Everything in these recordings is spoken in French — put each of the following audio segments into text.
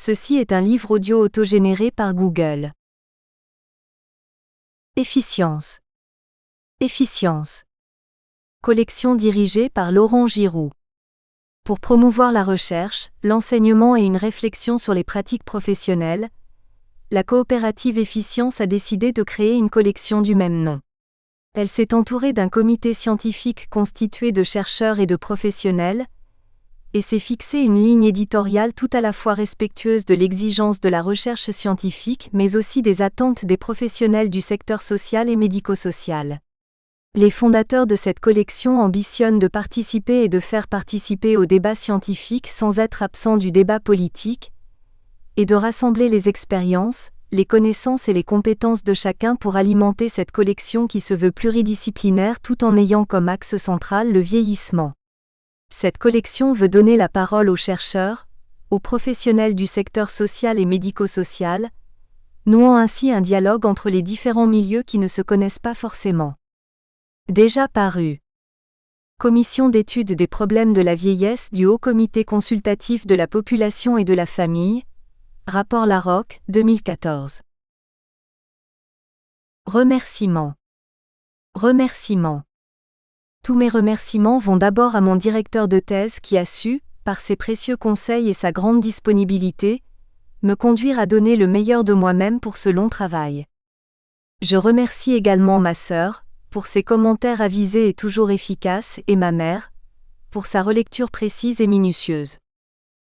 Ceci est un livre audio autogénéré par Google. Efficience. Efficience. Collection dirigée par Laurent Giroux. Pour promouvoir la recherche, l'enseignement et une réflexion sur les pratiques professionnelles, la coopérative Efficience a décidé de créer une collection du même nom. Elle s'est entourée d'un comité scientifique constitué de chercheurs et de professionnels, et s'est fixé une ligne éditoriale tout à la fois respectueuse de l'exigence de la recherche scientifique mais aussi des attentes des professionnels du secteur social et médico-social. Les fondateurs de cette collection ambitionnent de participer et de faire participer au débat scientifique sans être absents du débat politique, et de rassembler les expériences, les connaissances et les compétences de chacun pour alimenter cette collection qui se veut pluridisciplinaire tout en ayant comme axe central le vieillissement. Cette collection veut donner la parole aux chercheurs, aux professionnels du secteur social et médico-social, nouant ainsi un dialogue entre les différents milieux qui ne se connaissent pas forcément. Déjà paru. Commission d'étude des problèmes de la vieillesse du Haut Comité consultatif de la population et de la famille, rapport Larocque, 2014. Remerciements. Remerciements. Tous mes remerciements vont d'abord à mon directeur de thèse qui a su, par ses précieux conseils et sa grande disponibilité, me conduire à donner le meilleur de moi-même pour ce long travail. Je remercie également ma sœur, pour ses commentaires avisés et toujours efficaces, et ma mère, pour sa relecture précise et minutieuse.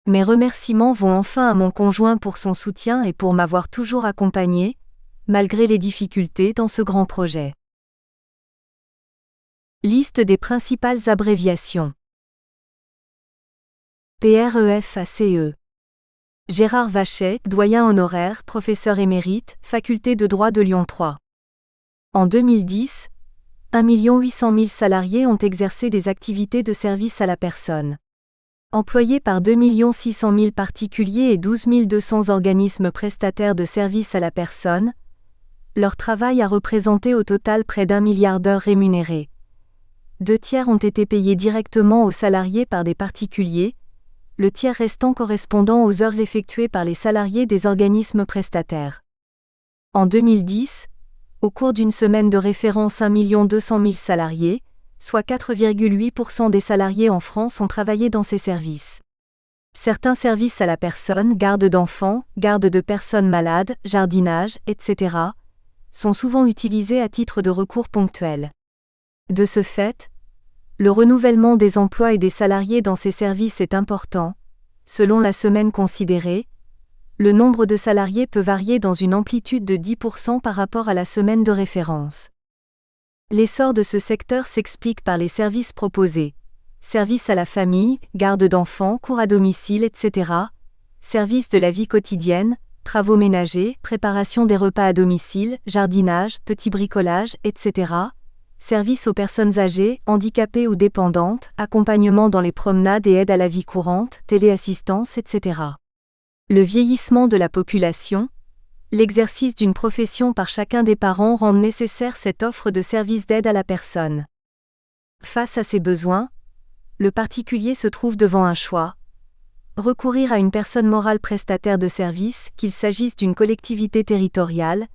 Mes remerciements vont enfin à mon conjoint pour son soutien et pour m'avoir toujours accompagné, malgré les difficultés dans ce grand projet. Liste des principales abréviations. PREFACE. Gérard Vachet, doyen honoraire, professeur émérite, faculté de droit de Lyon 3. En 2010, 1 800 000 salariés ont exercé des activités de service à la personne. Employés par 2 600 000 particuliers et 12 200 organismes prestataires de services à la personne, leur travail a représenté au total près d'1 milliard d'heures rémunérées. 2 tiers ont été payés directement aux salariés par des particuliers, le tiers restant correspondant aux heures effectuées par les salariés des organismes prestataires. En 2010, au cours d'une semaine de référence 1 200 000 salariés, soit 4,8% des salariés en France ont travaillé dans ces services. Certains services à la personne, garde d'enfants, garde de personnes malades, jardinage, etc., sont souvent utilisés à titre de recours ponctuel. De ce fait, le renouvellement des emplois et des salariés dans ces services est important. Selon la semaine considérée, le nombre de salariés peut varier dans une amplitude de 10% par rapport à la semaine de référence. L'essor de ce secteur s'explique par les services proposés. Services à la famille, garde d'enfants, cours à domicile, etc. Services de la vie quotidienne, travaux ménagers, préparation des repas à domicile, jardinage, petit bricolage, etc. Services aux personnes âgées, handicapées ou dépendantes, accompagnement dans les promenades et aide à la vie courante, téléassistance, etc. Le vieillissement de la population, l'exercice d'une profession par chacun des parents rend nécessaire cette offre de services d'aide à la personne. Face à ces besoins, le particulier se trouve devant un choix. Recourir à une personne morale prestataire de services, qu'il s'agisse d'une collectivité territoriale,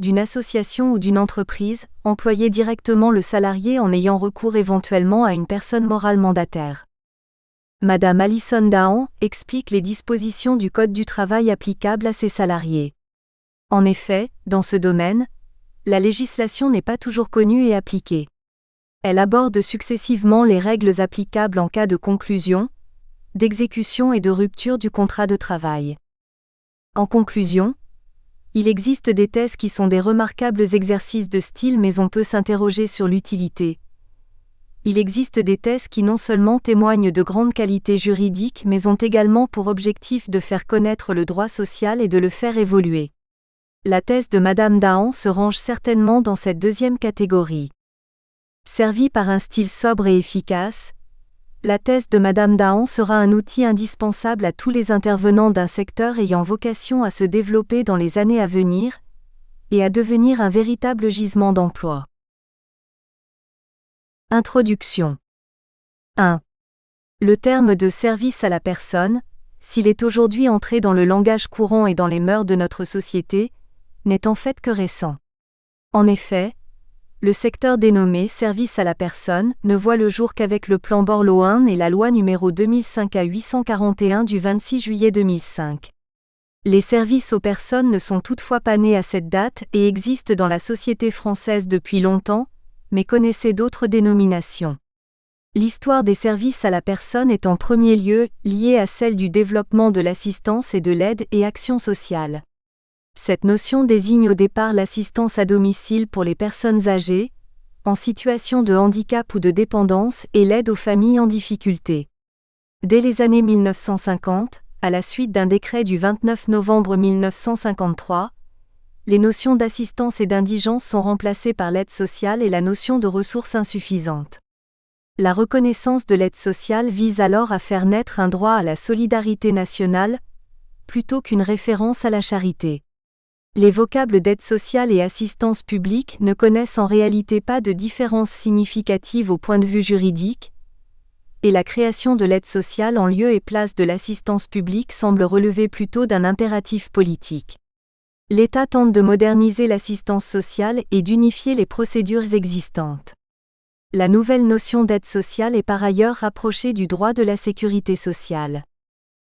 d'une association ou d'une entreprise, employer directement le salarié en ayant recours éventuellement à une personne morale mandataire. Madame Alison Dahan explique les dispositions du Code du travail applicables à ces salariés. En effet, dans ce domaine, la législation n'est pas toujours connue et appliquée. Elle aborde successivement les règles applicables en cas de conclusion, d'exécution et de rupture du contrat de travail. En conclusion, il existe des thèses qui sont des remarquables exercices de style mais on peut s'interroger sur l'utilité. Il existe des thèses qui non seulement témoignent de grande qualité juridique mais ont également pour objectif de faire connaître le droit social et de le faire évoluer. La thèse de Madame Dahan se range certainement dans cette deuxième catégorie. Servie par un style sobre et efficace, la thèse de Madame Dahan sera un outil indispensable à tous les intervenants d'un secteur ayant vocation à se développer dans les années à venir et à devenir un véritable gisement d'emploi. Introduction. 1. Le terme de service à la personne, s'il est aujourd'hui entré dans le langage courant et dans les mœurs de notre société, n'est en fait que récent. En effet, le secteur dénommé « service à la personne » ne voit le jour qu'avec le plan Borloo I et la loi numéro 2005-841 du 26 juillet 2005. Les services aux personnes ne sont toutefois pas nés à cette date et existent dans la société française depuis longtemps, mais connaissaient d'autres dénominations. L'histoire des services à la personne est en premier lieu liée à celle du développement de l'assistance et de l'aide et action sociale. Cette notion désigne au départ l'assistance à domicile pour les personnes âgées, en situation de handicap ou de dépendance et l'aide aux familles en difficulté. Dès les années 1950, à la suite d'un décret du 29 novembre 1953, les notions d'assistance et d'indigence sont remplacées par l'aide sociale et la notion de ressources insuffisantes. La reconnaissance de l'aide sociale vise alors à faire naître un droit à la solidarité nationale, plutôt qu'une référence à la charité. Les vocables d'aide sociale et assistance publique ne connaissent en réalité pas de différence significative au point de vue juridique, et la création de l'aide sociale en lieu et place de l'assistance publique semble relever plutôt d'un impératif politique. L'État tente de moderniser l'assistance sociale et d'unifier les procédures existantes. La nouvelle notion d'aide sociale est par ailleurs rapprochée du droit de la sécurité sociale.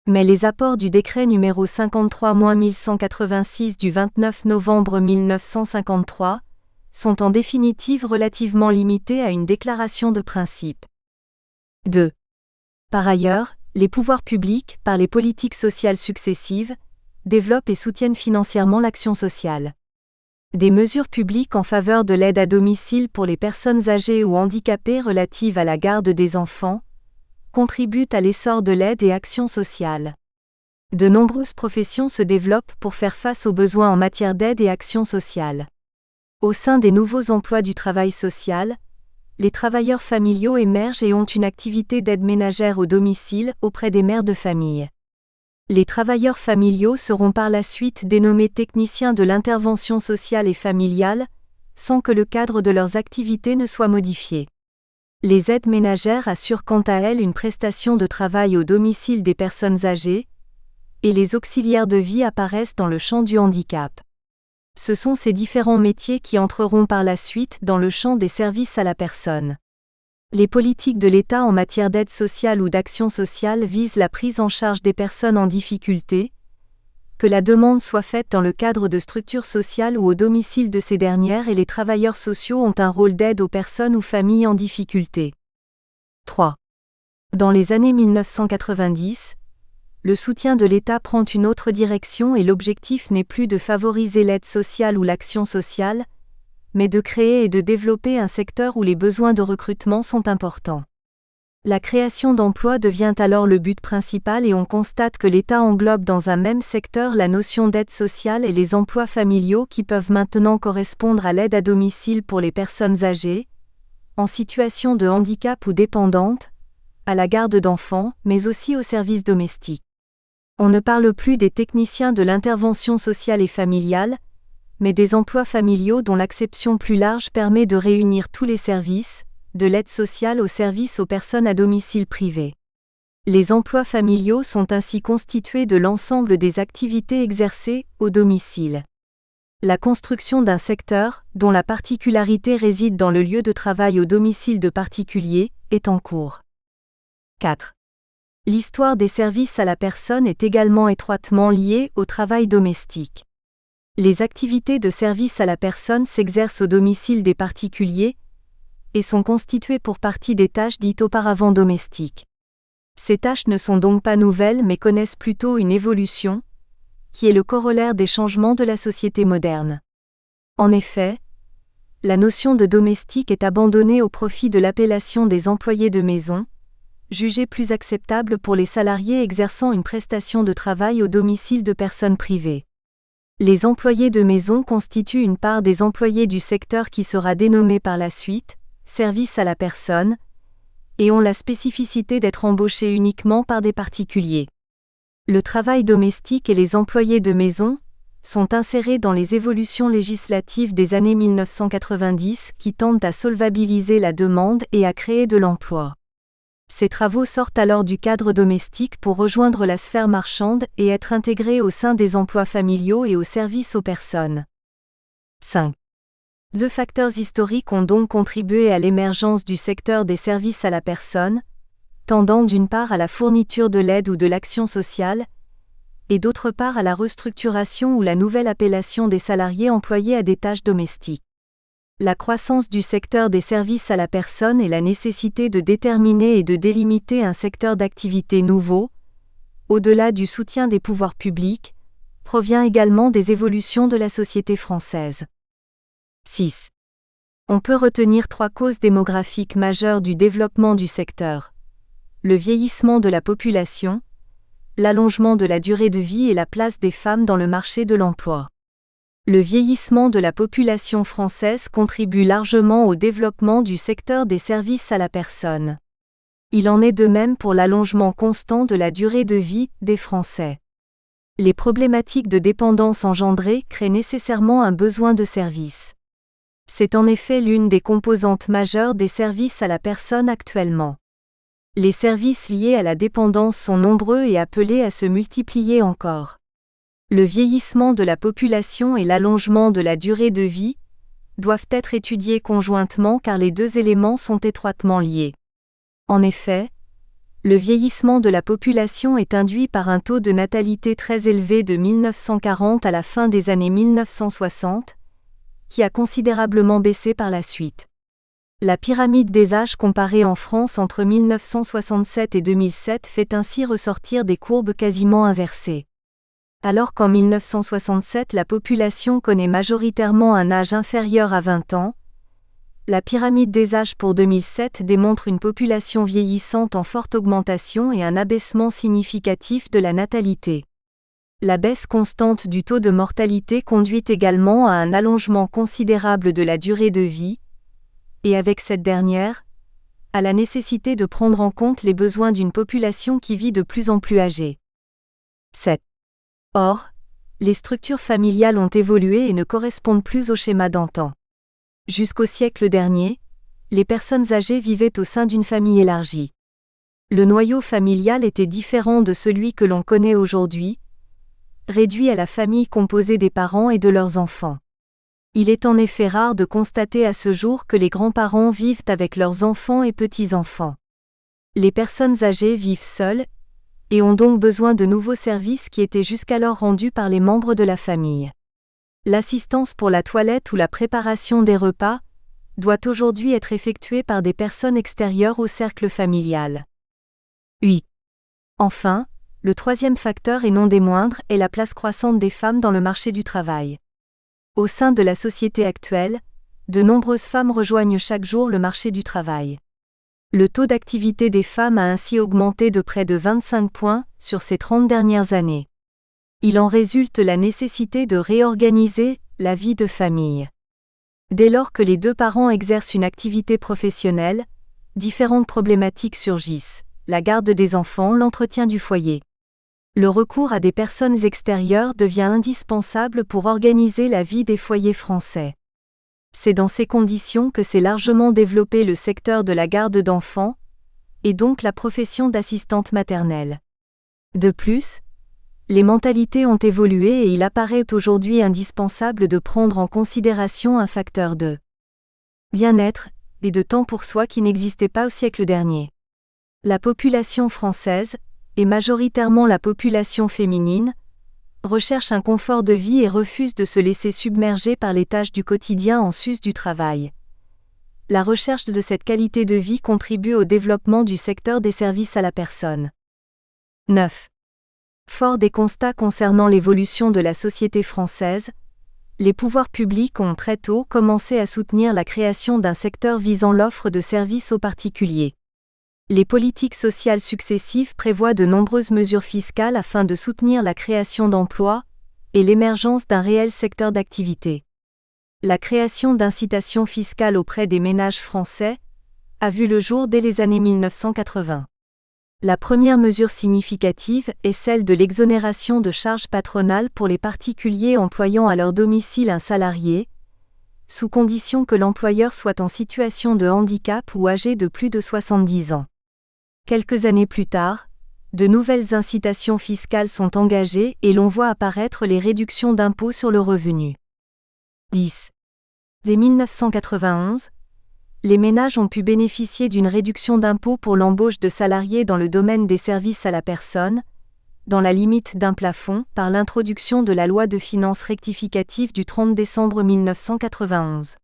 Mais les apports du décret numéro 53-1186 du 29 novembre 1953 sont en définitive relativement limités à une déclaration de principe. 2. Par ailleurs, les pouvoirs publics, par les politiques sociales successives, développent et soutiennent financièrement l'action sociale. Des mesures publiques en faveur de l'aide à domicile pour les personnes âgées ou handicapées relatives à la garde des enfants contribuent à l'essor de l'aide et action sociale. De nombreuses professions se développent pour faire face aux besoins en matière d'aide et action sociale. Au sein des nouveaux emplois du travail social, les travailleurs familiaux émergent et ont une activité d'aide ménagère au domicile auprès des mères de famille. Les travailleurs familiaux seront par la suite dénommés techniciens de l'intervention sociale et familiale, sans que le cadre de leurs activités ne soit modifié. Les aides ménagères assurent quant à elles une prestation de travail au domicile des personnes âgées, et les auxiliaires de vie apparaissent dans le champ du handicap. Ce sont ces différents métiers qui entreront par la suite dans le champ des services à la personne. Les politiques de l'État en matière d'aide sociale ou d'action sociale visent la prise en charge des personnes en difficulté, que la demande soit faite dans le cadre de structures sociales ou au domicile de ces dernières, et les travailleurs sociaux ont un rôle d'aide aux personnes ou familles en difficulté. 3. Dans les années 1990, le soutien de l'État prend une autre direction et l'objectif n'est plus de favoriser l'aide sociale ou l'action sociale, mais de créer et de développer un secteur où les besoins de recrutement sont importants. La création d'emplois devient alors le but principal et on constate que l'État englobe dans un même secteur la notion d'aide sociale et les emplois familiaux qui peuvent maintenant correspondre à l'aide à domicile pour les personnes âgées, en situation de handicap ou dépendantes, à la garde d'enfants, mais aussi aux services domestiques. On ne parle plus des techniciens de l'intervention sociale et familiale, mais des emplois familiaux dont l'acception plus large permet de réunir tous les services, de l'aide sociale aux services aux personnes à domicile privé. Les emplois familiaux sont ainsi constitués de l'ensemble des activités exercées au domicile. La construction d'un secteur, dont la particularité réside dans le lieu de travail au domicile de particuliers, est en cours. 4. L'histoire des services à la personne est également étroitement liée au travail domestique. Les activités de service à la personne s'exercent au domicile des particuliers et sont constituées pour partie des tâches dites auparavant domestiques. Ces tâches ne sont donc pas nouvelles mais connaissent plutôt une évolution, qui est le corollaire des changements de la société moderne. En effet, la notion de domestique est abandonnée au profit de l'appellation des employés de maison, jugée plus acceptable pour les salariés exerçant une prestation de travail au domicile de personnes privées. Les employés de maison constituent une part des employés du secteur qui sera dénommé par la suite service à la personne, et ont la spécificité d'être embauchés uniquement par des particuliers. Le travail domestique et les employés de maison sont insérés dans les évolutions législatives des années 1990 qui tendent à solvabiliser la demande et à créer de l'emploi. Ces travaux sortent alors du cadre domestique pour rejoindre la sphère marchande et être intégrés au sein des emplois familiaux et au service aux personnes. 5. Deux facteurs historiques ont donc contribué à l'émergence du secteur des services à la personne, tendant d'une part à la fourniture de l'aide ou de l'action sociale, et d'autre part à la restructuration ou la nouvelle appellation des salariés employés à des tâches domestiques. La croissance du secteur des services à la personne et la nécessité de déterminer et de délimiter un secteur d'activité nouveau, au-delà du soutien des pouvoirs publics, provient également des évolutions de la société française. 6. On peut retenir 3 causes démographiques majeures du développement du secteur: le vieillissement de la population, l'allongement de la durée de vie et la place des femmes dans le marché de l'emploi. Le vieillissement de la population française contribue largement au développement du secteur des services à la personne. Il en est de même pour l'allongement constant de la durée de vie des Français. Les problématiques de dépendance engendrées créent nécessairement un besoin de services. C'est en effet l'une des composantes majeures des services à la personne actuellement. Les services liés à la dépendance sont nombreux et appelés à se multiplier encore. Le vieillissement de la population et l'allongement de la durée de vie doivent être étudiés conjointement car les deux éléments sont étroitement liés. En effet, le vieillissement de la population est induit par un taux de natalité très élevé de 1940 à la fin des années 1960, qui a considérablement baissé par la suite. La pyramide des âges comparée en France entre 1967 et 2007 fait ainsi ressortir des courbes quasiment inversées. Alors qu'en 1967 la population connaît majoritairement un âge inférieur à 20 ans, la pyramide des âges pour 2007 démontre une population vieillissante en forte augmentation et un abaissement significatif de la natalité. La baisse constante du taux de mortalité conduit également à un allongement considérable de la durée de vie, et avec cette dernière, à la nécessité de prendre en compte les besoins d'une population qui vit de plus en plus âgée. 7. Or, les structures familiales ont évolué et ne correspondent plus au schéma d'antan. Jusqu'au siècle dernier, les personnes âgées vivaient au sein d'une famille élargie. Le noyau familial était différent de celui que l'on connaît aujourd'hui, réduit à la famille composée des parents et de leurs enfants. Il est en effet rare de constater à ce jour que les grands-parents vivent avec leurs enfants et petits-enfants. Les personnes âgées vivent seules, et ont donc besoin de nouveaux services qui étaient jusqu'alors rendus par les membres de la famille. L'assistance pour la toilette ou la préparation des repas doit aujourd'hui être effectuée par des personnes extérieures au cercle familial. 8. Enfin, le troisième facteur et non des moindres est la place croissante des femmes dans le marché du travail. Au sein de la société actuelle, de nombreuses femmes rejoignent chaque jour le marché du travail. Le taux d'activité des femmes a ainsi augmenté de près de 25 points sur ces 30 dernières années. Il en résulte la nécessité de réorganiser la vie de famille. Dès lors que les deux parents exercent une activité professionnelle, différentes problématiques surgissent: la garde des enfants, l'entretien du foyer. Le recours à des personnes extérieures devient indispensable pour organiser la vie des foyers français. C'est dans ces conditions que s'est largement développé le secteur de la garde d'enfants, et donc la profession d'assistante maternelle. De plus, les mentalités ont évolué et il apparaît aujourd'hui indispensable de prendre en considération un facteur de bien-être et de temps pour soi qui n'existait pas au siècle dernier. La population française, et majoritairement la population féminine, recherche un confort de vie et refuse de se laisser submerger par les tâches du quotidien en sus du travail. La recherche de cette qualité de vie contribue au développement du secteur des services à la personne. 9. Fort des constats concernant l'évolution de la société française, les pouvoirs publics ont très tôt commencé à soutenir la création d'un secteur visant l'offre de services aux particuliers. Les politiques sociales successives prévoient de nombreuses mesures fiscales afin de soutenir la création d'emplois et l'émergence d'un réel secteur d'activité. La création d'incitations fiscales auprès des ménages français a vu le jour dès les années 1980. La première mesure significative est celle de l'exonération de charges patronales pour les particuliers employant à leur domicile un salarié, sous condition que l'employeur soit en situation de handicap ou âgé de plus de 70 ans. Quelques années plus tard, de nouvelles incitations fiscales sont engagées et l'on voit apparaître les réductions d'impôts sur le revenu. 10. Dès 1991, les ménages ont pu bénéficier d'une réduction d'impôt pour l'embauche de salariés dans le domaine des services à la personne, dans la limite d'un plafond, par l'introduction de la loi de finances rectificative du 30 décembre 1991.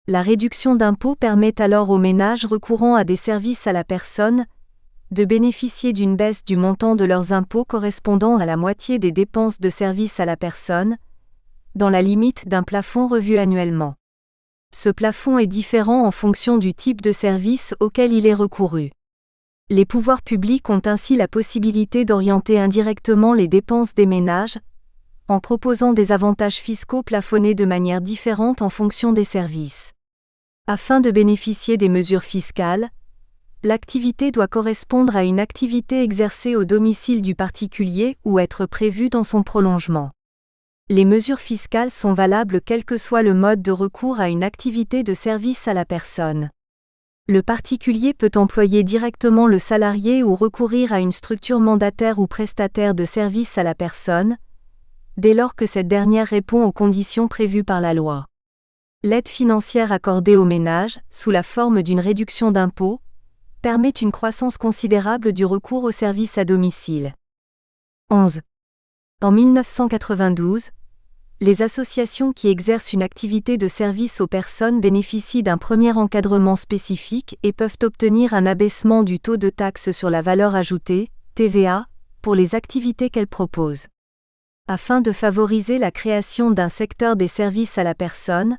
La réduction d'impôt permet alors aux ménages recourant à des services à la personne de bénéficier d'une baisse du montant de leurs impôts correspondant à la moitié des dépenses de services à la personne, dans la limite d'un plafond revu annuellement. Ce plafond est différent en fonction du type de service auquel il est recouru. Les pouvoirs publics ont ainsi la possibilité d'orienter indirectement les dépenses des ménages, en proposant des avantages fiscaux plafonnés de manière différente en fonction des services. Afin de bénéficier des mesures fiscales, l'activité doit correspondre à une activité exercée au domicile du particulier ou être prévue dans son prolongement. Les mesures fiscales sont valables quel que soit le mode de recours à une activité de service à la personne. Le particulier peut employer directement le salarié ou recourir à une structure mandataire ou prestataire de service à la personne, dès lors que cette dernière répond aux conditions prévues par la loi. L'aide financière accordée aux ménages, sous la forme d'une réduction d'impôt, permet une croissance considérable du recours aux services à domicile. 11. En 1992, les associations qui exercent une activité de service aux personnes bénéficient d'un premier encadrement spécifique et peuvent obtenir un abaissement du taux de taxe sur la valeur ajoutée, TVA, pour les activités qu'elles proposent. Afin de favoriser la création d'un secteur des services à la personne,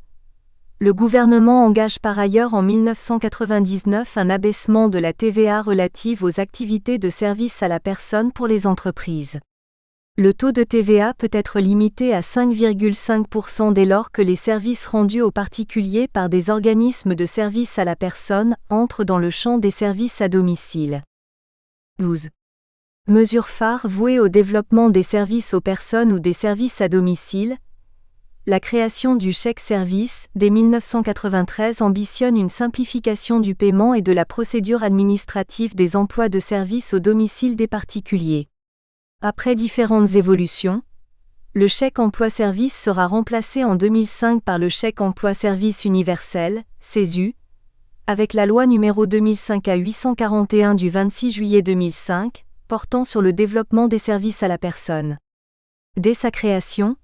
le gouvernement engage par ailleurs en 1999 un abaissement de la TVA relative aux activités de service à la personne pour les entreprises. Le taux de TVA peut être limité à 5,5% dès lors que les services rendus aux particuliers par des organismes de service à la personne entrent dans le champ des services à domicile. 12. Mesures phares vouées au développement des services aux personnes ou des services à domicile. La création du chèque-service, dès 1993, ambitionne une simplification du paiement et de la procédure administrative des emplois de service au domicile des particuliers. Après différentes évolutions, le chèque emploi-service sera remplacé en 2005 par le chèque emploi-service universel, CESU, avec la loi numéro 2005-841 du 26 juillet 2005, portant sur le développement des services à la personne. Dès sa création,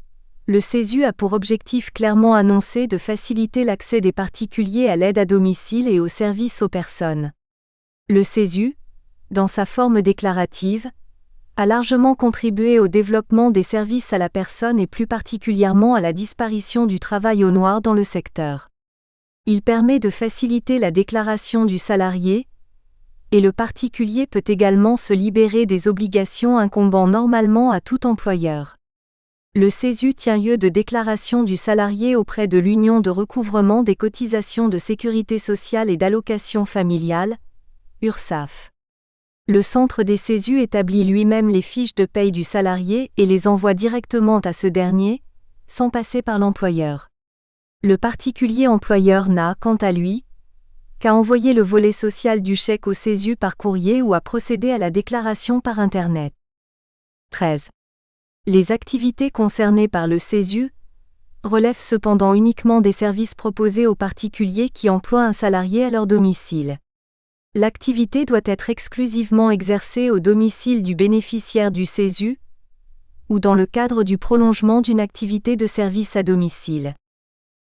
le CESU a pour objectif clairement annoncé de faciliter l'accès des particuliers à l'aide à domicile et aux services aux personnes. Le CESU, dans sa forme déclarative, a largement contribué au développement des services à la personne et plus particulièrement à la disparition du travail au noir dans le secteur. Il permet de faciliter la déclaration du salarié, et le particulier peut également se libérer des obligations incombant normalement à tout employeur. Le CESU tient lieu de déclaration du salarié auprès de l'Union de recouvrement des cotisations de sécurité sociale et d'allocations familiales, URSSAF. Le centre des CESU établit lui-même les fiches de paye du salarié et les envoie directement à ce dernier, sans passer par l'employeur. Le particulier employeur n'a, quant à lui, qu'à envoyer le volet social du chèque au CESU par courrier ou à procéder à la déclaration par Internet. 13. Les activités concernées par le CESU relèvent cependant uniquement des services proposés aux particuliers qui emploient un salarié à leur domicile. L'activité doit être exclusivement exercée au domicile du bénéficiaire du CESU ou dans le cadre du prolongement d'une activité de service à domicile.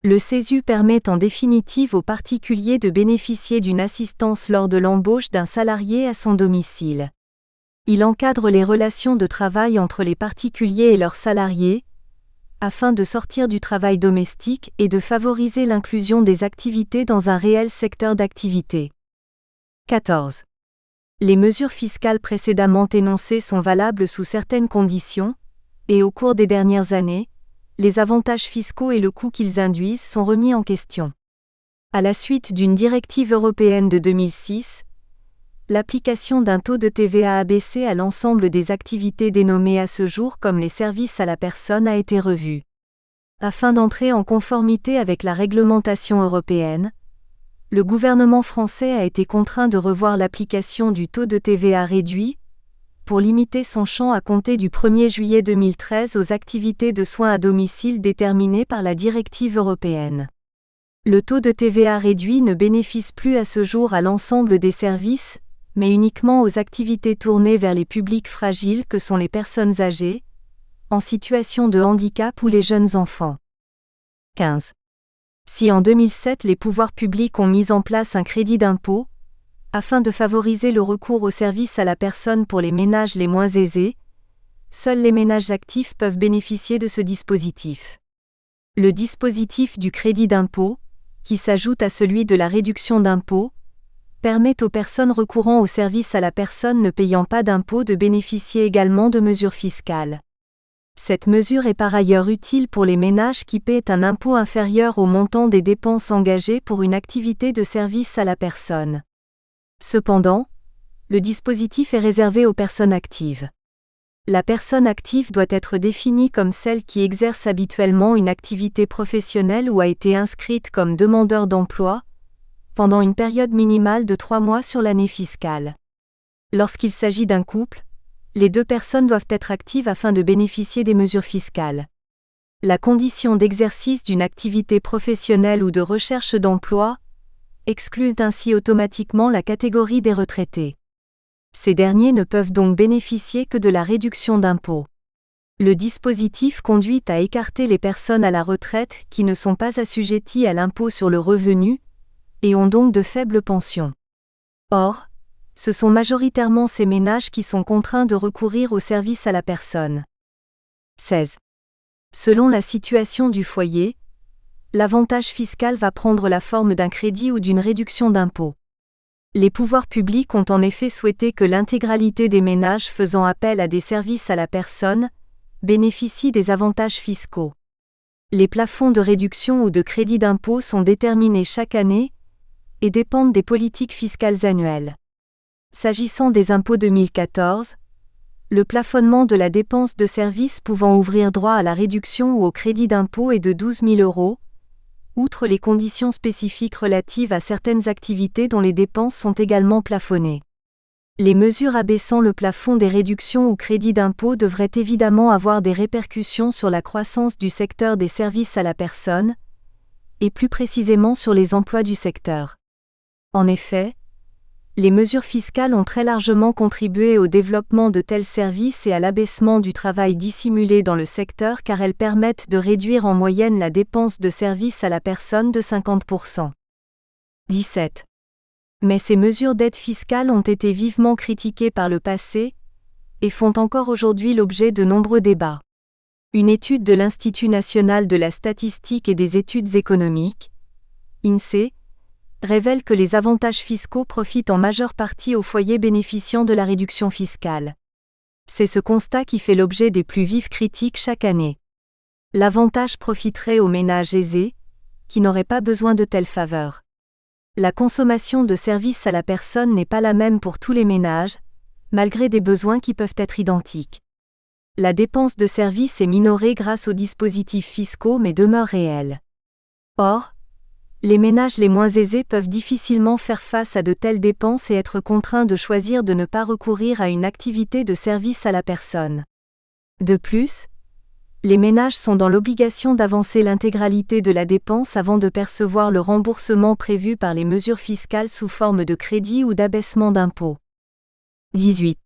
Le CESU permet en définitive aux particuliers de bénéficier d'une assistance lors de l'embauche d'un salarié à son domicile. Il encadre les relations de travail entre les particuliers et leurs salariés, afin de sortir du travail domestique et de favoriser l'inclusion des activités dans un réel secteur d'activité. 14. Les mesures fiscales précédemment énoncées sont valables sous certaines conditions, et au cours des dernières années, les avantages fiscaux et le coût qu'ils induisent sont remis en question. À la suite d'une directive européenne de 2006, l'application d'un taux de TVA abaissé à l'ensemble des activités dénommées à ce jour comme les services à la personne a été revue. Afin d'entrer en conformité avec la réglementation européenne, le gouvernement français a été contraint de revoir l'application du taux de TVA réduit, pour limiter son champ à compter du 1er juillet 2013 aux activités de soins à domicile déterminées par la directive européenne. Le taux de TVA réduit ne bénéficie plus à ce jour à l'ensemble des services, mais uniquement aux activités tournées vers les publics fragiles que sont les personnes âgées, en situation de handicap ou les jeunes enfants. 15. Si en 2007 les pouvoirs publics ont mis en place un crédit d'impôt, afin de favoriser le recours aux services à la personne pour les ménages les moins aisés, seuls les ménages actifs peuvent bénéficier de ce dispositif. Le dispositif du crédit d'impôt, qui s'ajoute à celui de la réduction d'impôt, permet aux personnes recourant aux services à la personne ne payant pas d'impôt de bénéficier également de mesures fiscales. Cette mesure est par ailleurs utile pour les ménages qui paient un impôt inférieur au montant des dépenses engagées pour une activité de service à la personne. Cependant, le dispositif est réservé aux personnes actives. La personne active doit être définie comme celle qui exerce habituellement une activité professionnelle ou a été inscrite comme demandeur d'emploi, pendant une période minimale de 3 mois sur l'année fiscale. Lorsqu'il s'agit d'un couple, les 2 personnes doivent être actives afin de bénéficier des mesures fiscales. La condition d'exercice d'une activité professionnelle ou de recherche d'emploi exclut ainsi automatiquement la catégorie des retraités. Ces derniers ne peuvent donc bénéficier que de la réduction d'impôt. Le dispositif conduit à écarter les personnes à la retraite qui ne sont pas assujetties à l'impôt sur le revenu et ont donc de faibles pensions. Or, ce sont majoritairement ces ménages qui sont contraints de recourir aux services à la personne. 16. Selon la situation du foyer, l'avantage fiscal va prendre la forme d'un crédit ou d'une réduction d'impôt. Les pouvoirs publics ont en effet souhaité que l'intégralité des ménages faisant appel à des services à la personne bénéficient des avantages fiscaux. Les plafonds de réduction ou de crédit d'impôt sont déterminés chaque année et dépendent des politiques fiscales annuelles. S'agissant des impôts 2014, le plafonnement de la dépense de service pouvant ouvrir droit à la réduction ou au crédit d'impôt est de 12 000 €, outre les conditions spécifiques relatives à certaines activités dont les dépenses sont également plafonnées. Les mesures abaissant le plafond des réductions ou crédits d'impôt devraient évidemment avoir des répercussions sur la croissance du secteur des services à la personne, et plus précisément sur les emplois du secteur. En effet, les mesures fiscales ont très largement contribué au développement de tels services et à l'abaissement du travail dissimulé dans le secteur car elles permettent de réduire en moyenne la dépense de service à la personne de 50%. 17. Mais ces mesures d'aide fiscale ont été vivement critiquées par le passé et font encore aujourd'hui l'objet de nombreux débats. Une étude de l'Institut national de la statistique et des études économiques, INSEE, révèle que les avantages fiscaux profitent en majeure partie aux foyers bénéficiant de la réduction fiscale. C'est ce constat qui fait l'objet des plus vives critiques chaque année. L'avantage profiterait aux ménages aisés, qui n'auraient pas besoin de telles faveurs. La consommation de services à la personne n'est pas la même pour tous les ménages, malgré des besoins qui peuvent être identiques. La dépense de services est minorée grâce aux dispositifs fiscaux mais demeure réelle. Or, les ménages les moins aisés peuvent difficilement faire face à de telles dépenses et être contraints de choisir de ne pas recourir à une activité de service à la personne. De plus, les ménages sont dans l'obligation d'avancer l'intégralité de la dépense avant de percevoir le remboursement prévu par les mesures fiscales sous forme de crédit ou d'abaissement d'impôt. 18.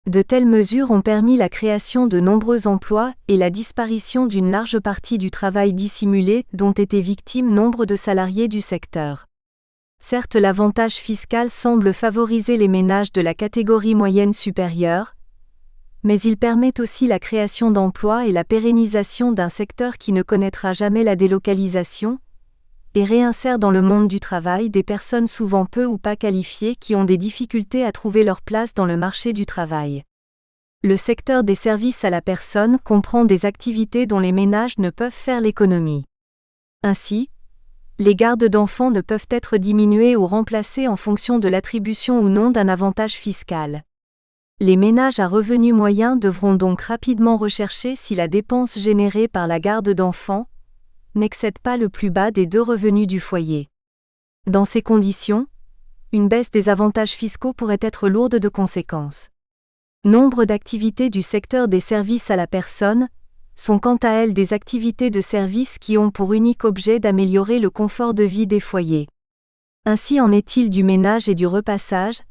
De telles mesures ont permis la création de nombreux emplois et la disparition d'une large partie du travail dissimulé dont étaient victimes nombre de salariés du secteur. Certes, l'avantage fiscal semble favoriser les ménages de la catégorie moyenne supérieure, mais il permet aussi la création d'emplois et la pérennisation d'un secteur qui ne connaîtra jamais la délocalisation, et réinsère dans le monde du travail des personnes souvent peu ou pas qualifiées qui ont des difficultés à trouver leur place dans le marché du travail. Le secteur des services à la personne comprend des activités dont les ménages ne peuvent faire l'économie. Ainsi, les gardes d'enfants ne peuvent être diminuées ou remplacées en fonction de l'attribution ou non d'un avantage fiscal. Les ménages à revenus moyens devront donc rapidement rechercher si la dépense générée par la garde d'enfants n'excède pas le plus bas des 2 revenus du foyer. Dans ces conditions, une baisse des avantages fiscaux pourrait être lourde de conséquences. Nombre d'activités du secteur des services à la personne sont quant à elles des activités de services qui ont pour unique objet d'améliorer le confort de vie des foyers. Ainsi en est-il du ménage et du repassage,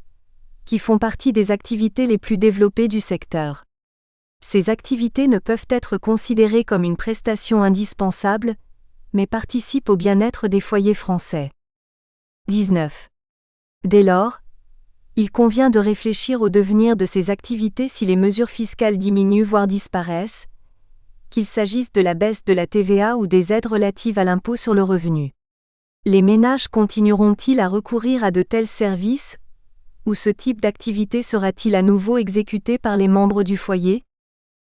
qui font partie des activités les plus développées du secteur. Ces activités ne peuvent être considérées comme une prestation indispensable, mais participent au bien-être des foyers français. 19. Dès lors, il convient de réfléchir au devenir de ces activités si les mesures fiscales diminuent voire disparaissent, qu'il s'agisse de la baisse de la TVA ou des aides relatives à l'impôt sur le revenu. Les ménages continueront-ils à recourir à de tels services, ou ce type d'activité sera-t-il à nouveau exécuté par les membres du foyer ?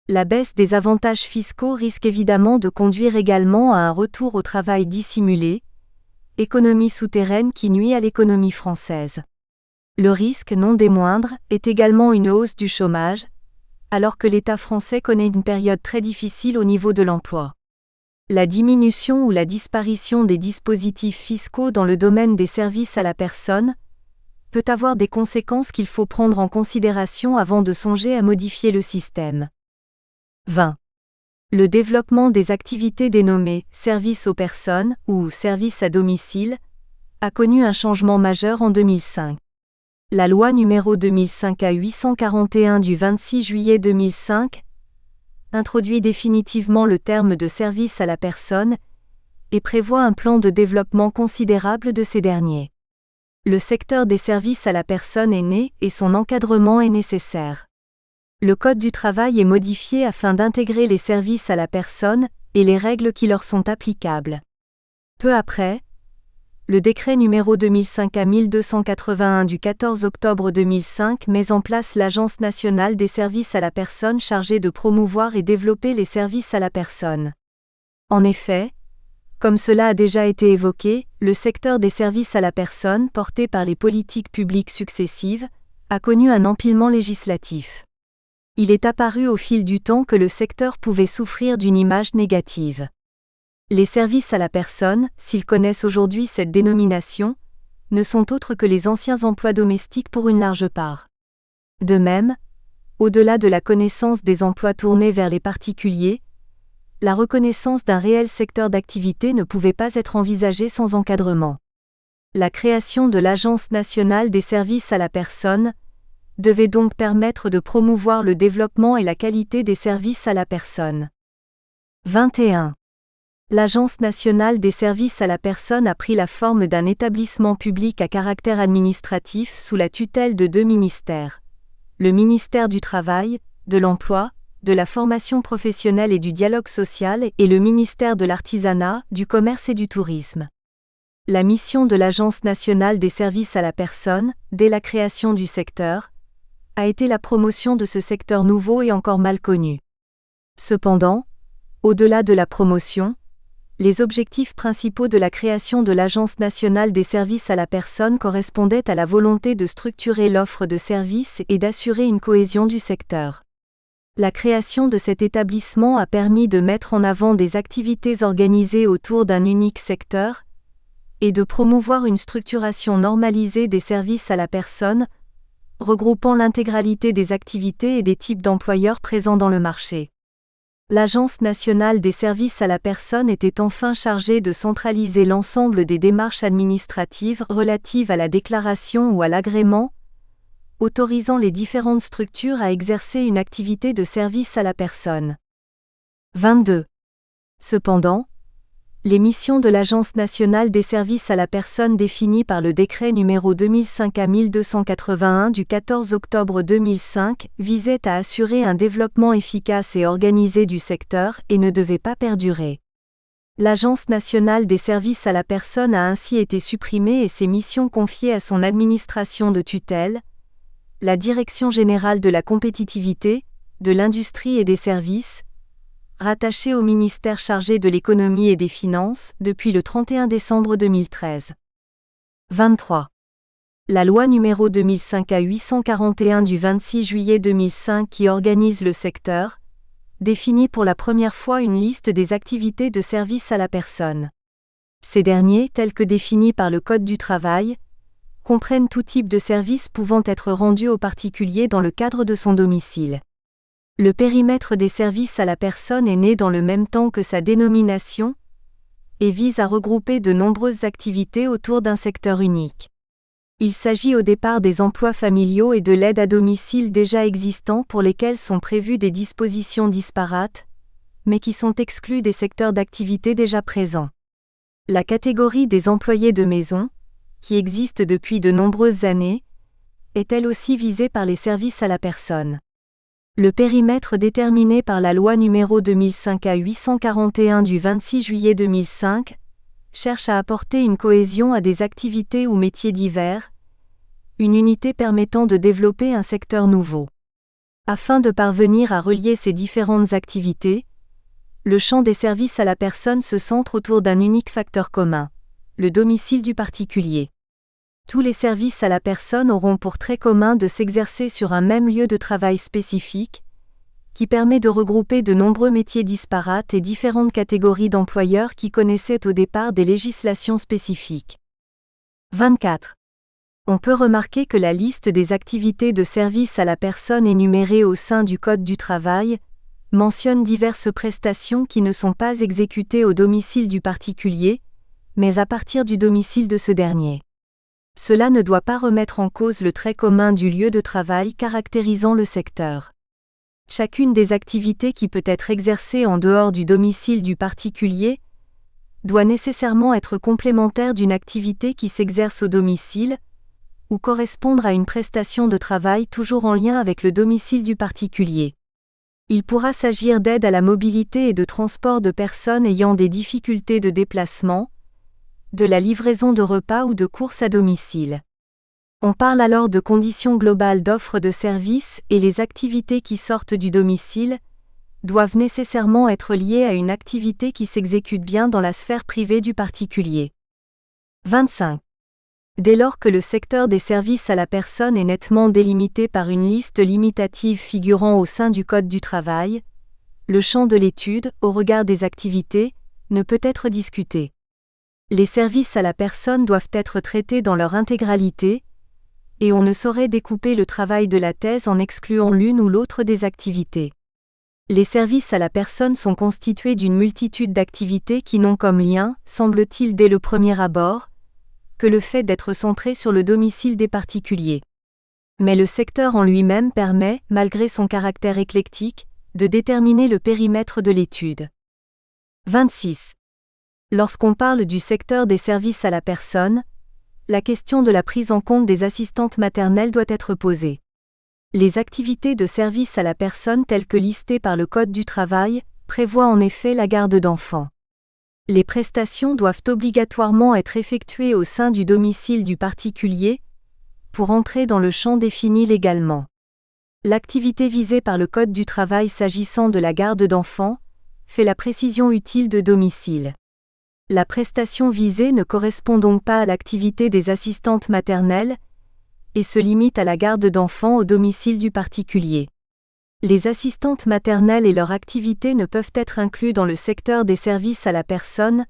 La baisse des avantages fiscaux risque évidemment de conduire également à un retour au travail dissimulé, économie souterraine qui nuit à l'économie française. Le risque, non des moindres, est également une hausse du chômage, alors que l'État français connaît une période très difficile au niveau de l'emploi. La diminution ou la disparition des dispositifs fiscaux dans le domaine des services à la personne peut avoir des conséquences qu'il faut prendre en considération avant de songer à modifier le système. 20. Le développement des activités dénommées « services aux personnes » ou « services à domicile » a connu un changement majeur en 2005. La loi numéro 2005-841 du 26 juillet 2005 introduit définitivement le terme de service à la personne et prévoit un plan de développement considérable de ces derniers. Le secteur des services à la personne est né et son encadrement est nécessaire. Le Code du travail est modifié afin d'intégrer les services à la personne et les règles qui leur sont applicables. Peu après, le décret numéro 2005-1281 du 14 octobre 2005 met en place l'Agence nationale des services à la personne chargée de promouvoir et développer les services à la personne. En effet, comme cela a déjà été évoqué, le secteur des services à la personne, porté par les politiques publiques successives, a connu un empilement législatif. Il est apparu au fil du temps que le secteur pouvait souffrir d'une image négative. Les services à la personne, s'ils connaissent aujourd'hui cette dénomination, ne sont autres que les anciens emplois domestiques pour une large part. De même, au-delà de la connaissance des emplois tournés vers les particuliers, la reconnaissance d'un réel secteur d'activité ne pouvait pas être envisagée sans encadrement. La création de l'Agence nationale des services à la personne devait donc permettre de promouvoir le développement et la qualité des services à la personne. 21. L'Agence nationale des services à la personne a pris la forme d'un établissement public à caractère administratif sous la tutelle de deux ministères, le ministère du Travail, de l'Emploi, de la formation professionnelle et du dialogue social et le ministère de l'Artisanat, du Commerce et du Tourisme. La mission de l'Agence nationale des services à la personne, dès la création du secteur, a été la promotion de ce secteur nouveau et encore mal connu. Cependant, au-delà de la promotion, les objectifs principaux de la création de l'Agence nationale des services à la personne correspondaient à la volonté de structurer l'offre de services et d'assurer une cohésion du secteur. La création de cet établissement a permis de mettre en avant des activités organisées autour d'un unique secteur et de promouvoir une structuration normalisée des services à la personne, regroupant l'intégralité des activités et des types d'employeurs présents dans le marché. L'Agence nationale des services à la personne était enfin chargée de centraliser l'ensemble des démarches administratives relatives à la déclaration ou à l'agrément, autorisant les différentes structures à exercer une activité de service à la personne. 22. Cependant, les missions de l'Agence nationale des services à la personne définies par le décret numéro 2005-1281 du 14 octobre 2005 visaient à assurer un développement efficace et organisé du secteur et ne devaient pas perdurer. L'Agence nationale des services à la personne a ainsi été supprimée et ses missions confiées à son administration de tutelle, la Direction générale de la compétitivité, de l'industrie et des services, rattachée au ministère chargé de l'économie et des finances depuis le 31 décembre 2013. 23. La loi numéro 2005-841 du 26 juillet 2005 qui organise le secteur, définit pour la première fois une liste des activités de service à la personne. Ces derniers, tels que définis par le Code du travail, comprennent tout type de service pouvant être rendu au particulier dans le cadre de son domicile. Le périmètre des services à la personne est né dans le même temps que sa dénomination et vise à regrouper de nombreuses activités autour d'un secteur unique. Il s'agit au départ des emplois familiaux et de l'aide à domicile déjà existants pour lesquels sont prévues des dispositions disparates, mais qui sont exclus des secteurs d'activité déjà présents. La catégorie des employés de maison, qui existe depuis de nombreuses années, est elle aussi visée par les services à la personne. Le périmètre déterminé par la loi numéro 2005/841 du 26 juillet 2005 cherche à apporter une cohésion à des activités ou métiers divers, une unité permettant de développer un secteur nouveau. Afin de parvenir à relier ces différentes activités, le champ des services à la personne se centre autour d'un unique facteur commun, le domicile du particulier. Tous les services à la personne auront pour trait commun de s'exercer sur un même lieu de travail spécifique, qui permet de regrouper de nombreux métiers disparates et différentes catégories d'employeurs qui connaissaient au départ des législations spécifiques. 24. On peut remarquer que la liste des activités de service à la personne énumérées au sein du Code du travail mentionne diverses prestations qui ne sont pas exécutées au domicile du particulier, mais à partir du domicile de ce dernier. Cela ne doit pas remettre en cause le trait commun du lieu de travail caractérisant le secteur. Chacune des activités qui peut être exercée en dehors du domicile du particulier doit nécessairement être complémentaire d'une activité qui s'exerce au domicile, ou correspondre à une prestation de travail toujours en lien avec le domicile du particulier. Il pourra s'agir d'aide à la mobilité et de transport de personnes ayant des difficultés de déplacement, de la livraison de repas ou de courses à domicile. On parle alors de conditions globales d'offre de services et les activités qui sortent du domicile doivent nécessairement être liées à une activité qui s'exécute bien dans la sphère privée du particulier. 25. Dès lors que le secteur des services à la personne est nettement délimité par une liste limitative figurant au sein du Code du travail, le champ de l'étude, au regard des activités, ne peut être discuté. Les services à la personne doivent être traités dans leur intégralité, et on ne saurait découper le travail de la thèse en excluant l'une ou l'autre des activités. Les services à la personne sont constitués d'une multitude d'activités qui n'ont comme lien, semble-t-il dès le premier abord, que le fait d'être centré sur le domicile des particuliers. Mais le secteur en lui-même permet, malgré son caractère éclectique, de déterminer le périmètre de l'étude. 26. Lorsqu'on parle du secteur des services à la personne, la question de la prise en compte des assistantes maternelles doit être posée. Les activités de service à la personne telles que listées par le Code du travail prévoient en effet la garde d'enfants. Les prestations doivent obligatoirement être effectuées au sein du domicile du particulier pour entrer dans le champ défini légalement. L'activité visée par le Code du travail s'agissant de la garde d'enfants fait la précision utile de domicile. La prestation visée ne correspond donc pas à l'activité des assistantes maternelles et se limite à la garde d'enfants au domicile du particulier. Les assistantes maternelles et leur activité ne peuvent être inclus dans le secteur des services à la personne,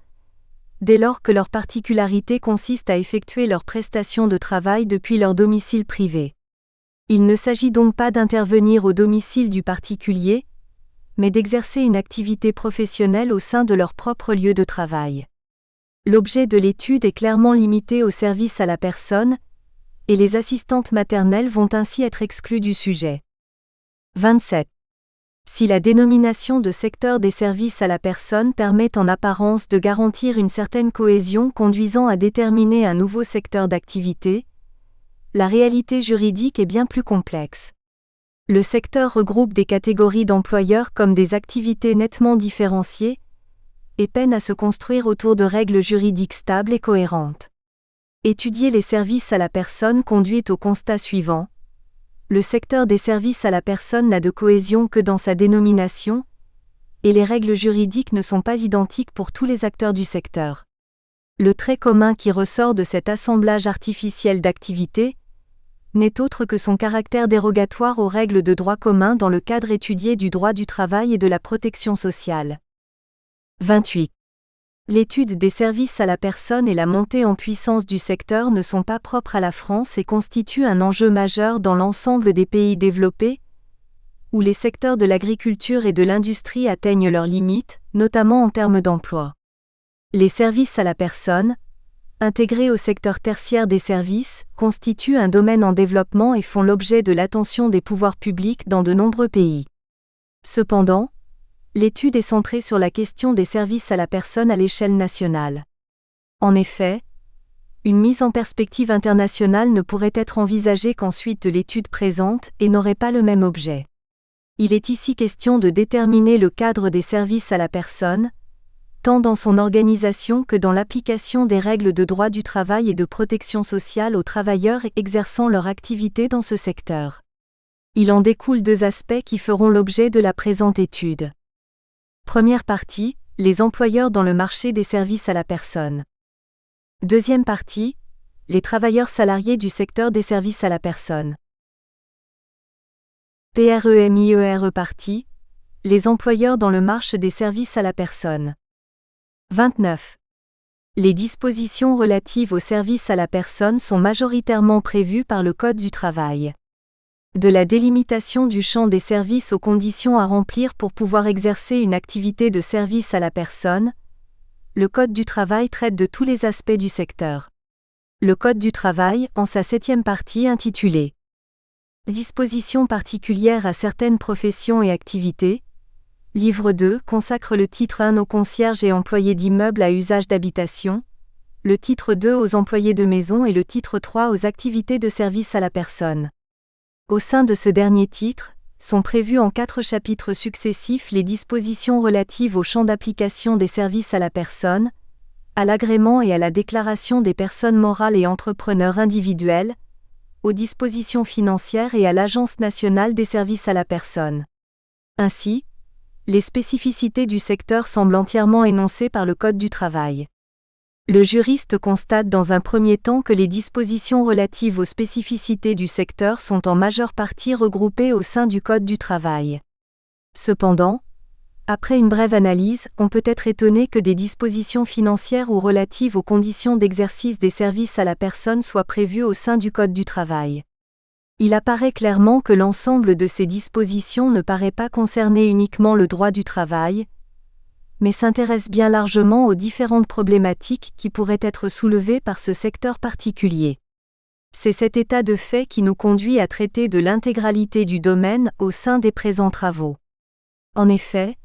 dès lors que leur particularité consiste à effectuer leurs prestations de travail depuis leur domicile privé. Il ne s'agit donc pas d'intervenir au domicile du particulier, mais d'exercer une activité professionnelle au sein de leur propre lieu de travail. L'objet de l'étude est clairement limité aux services à la personne, et les assistantes maternelles vont ainsi être exclues du sujet. 27. Si la dénomination de secteur des services à la personne permet en apparence de garantir une certaine cohésion conduisant à déterminer un nouveau secteur d'activité, la réalité juridique est bien plus complexe. Le secteur regroupe des catégories d'employeurs comme des activités nettement différenciées et peine à se construire autour de règles juridiques stables et cohérentes. Étudier les services à la personne conduit au constat suivant. Le secteur des services à la personne n'a de cohésion que dans sa dénomination, et les règles juridiques ne sont pas identiques pour tous les acteurs du secteur. Le trait commun qui ressort de cet assemblage artificiel d'activités n'est autre que son caractère dérogatoire aux règles de droit commun dans le cadre étudié du droit du travail et de la protection sociale. 28. L'étude des services à la personne et la montée en puissance du secteur ne sont pas propres à la France et constituent un enjeu majeur dans l'ensemble des pays développés, où les secteurs de l'agriculture et de l'industrie atteignent leurs limites, notamment en termes d'emploi. Les services à la personne, intégrés au secteur tertiaire des services, constituent un domaine en développement et font l'objet de l'attention des pouvoirs publics dans de nombreux pays. Cependant, l'étude est centrée sur la question des services à la personne à l'échelle nationale. En effet, une mise en perspective internationale ne pourrait être envisagée qu'ensuite de l'étude présente et n'aurait pas le même objet. Il est ici question de déterminer le cadre des services à la personne, tant dans son organisation que dans l'application des règles de droit du travail et de protection sociale aux travailleurs exerçant leur activité dans ce secteur. Il en découle deux aspects qui feront l'objet de la présente étude. Première partie, les employeurs dans le marché des services à la personne. Deuxième partie, les travailleurs salariés du secteur des services à la personne. PREMIERE partie, les employeurs dans le marché des services à la personne. 29. Les dispositions relatives aux services à la personne sont majoritairement prévues par le Code du travail. De la délimitation du champ des services aux conditions à remplir pour pouvoir exercer une activité de service à la personne, le Code du travail traite de tous les aspects du secteur. Le Code du travail, en sa 7e partie intitulée « Dispositions particulières à certaines professions et activités », Livre 2 consacre le titre 1 aux concierges et employés d'immeubles à usage d'habitation, le titre 2 aux employés de maison et le titre 3 aux activités de service à la personne. Au sein de ce dernier titre, sont prévues en 4 chapitres successifs les dispositions relatives au champ d'application des services à la personne, à l'agrément et à la déclaration des personnes morales et entrepreneurs individuels, aux dispositions financières et à l'Agence nationale des services à la personne. Ainsi, les spécificités du secteur semblent entièrement énoncées par le Code du travail. Le juriste constate dans un premier temps que les dispositions relatives aux spécificités du secteur sont en majeure partie regroupées au sein du Code du travail. Cependant, après une brève analyse, on peut être étonné que des dispositions financières ou relatives aux conditions d'exercice des services à la personne soient prévues au sein du Code du travail. Il apparaît clairement que l'ensemble de ces dispositions ne paraît pas concerner uniquement le droit du travail, mais s'intéresse bien largement aux différentes problématiques qui pourraient être soulevées par ce secteur particulier. C'est cet état de fait qui nous conduit à traiter de l'intégralité du domaine au sein des présents travaux. En effet,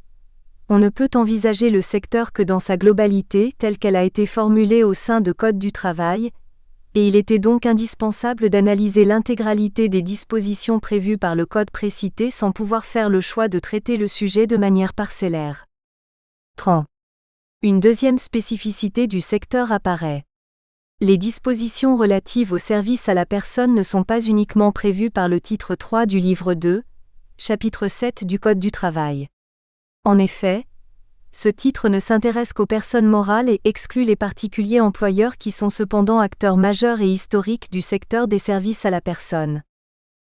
on ne peut envisager le secteur que dans sa globalité telle qu'elle a été formulée au sein de Code du travail, et il était donc indispensable d'analyser l'intégralité des dispositions prévues par le Code précité sans pouvoir faire le choix de traiter le sujet de manière parcellaire. 30. Une deuxième spécificité du secteur apparaît. Les dispositions relatives aux services à la personne ne sont pas uniquement prévues par le titre 3 du livre 2, chapitre 7 du Code du travail. En effet, ce titre ne s'intéresse qu'aux personnes morales et exclut les particuliers employeurs qui sont cependant acteurs majeurs et historiques du secteur des services à la personne.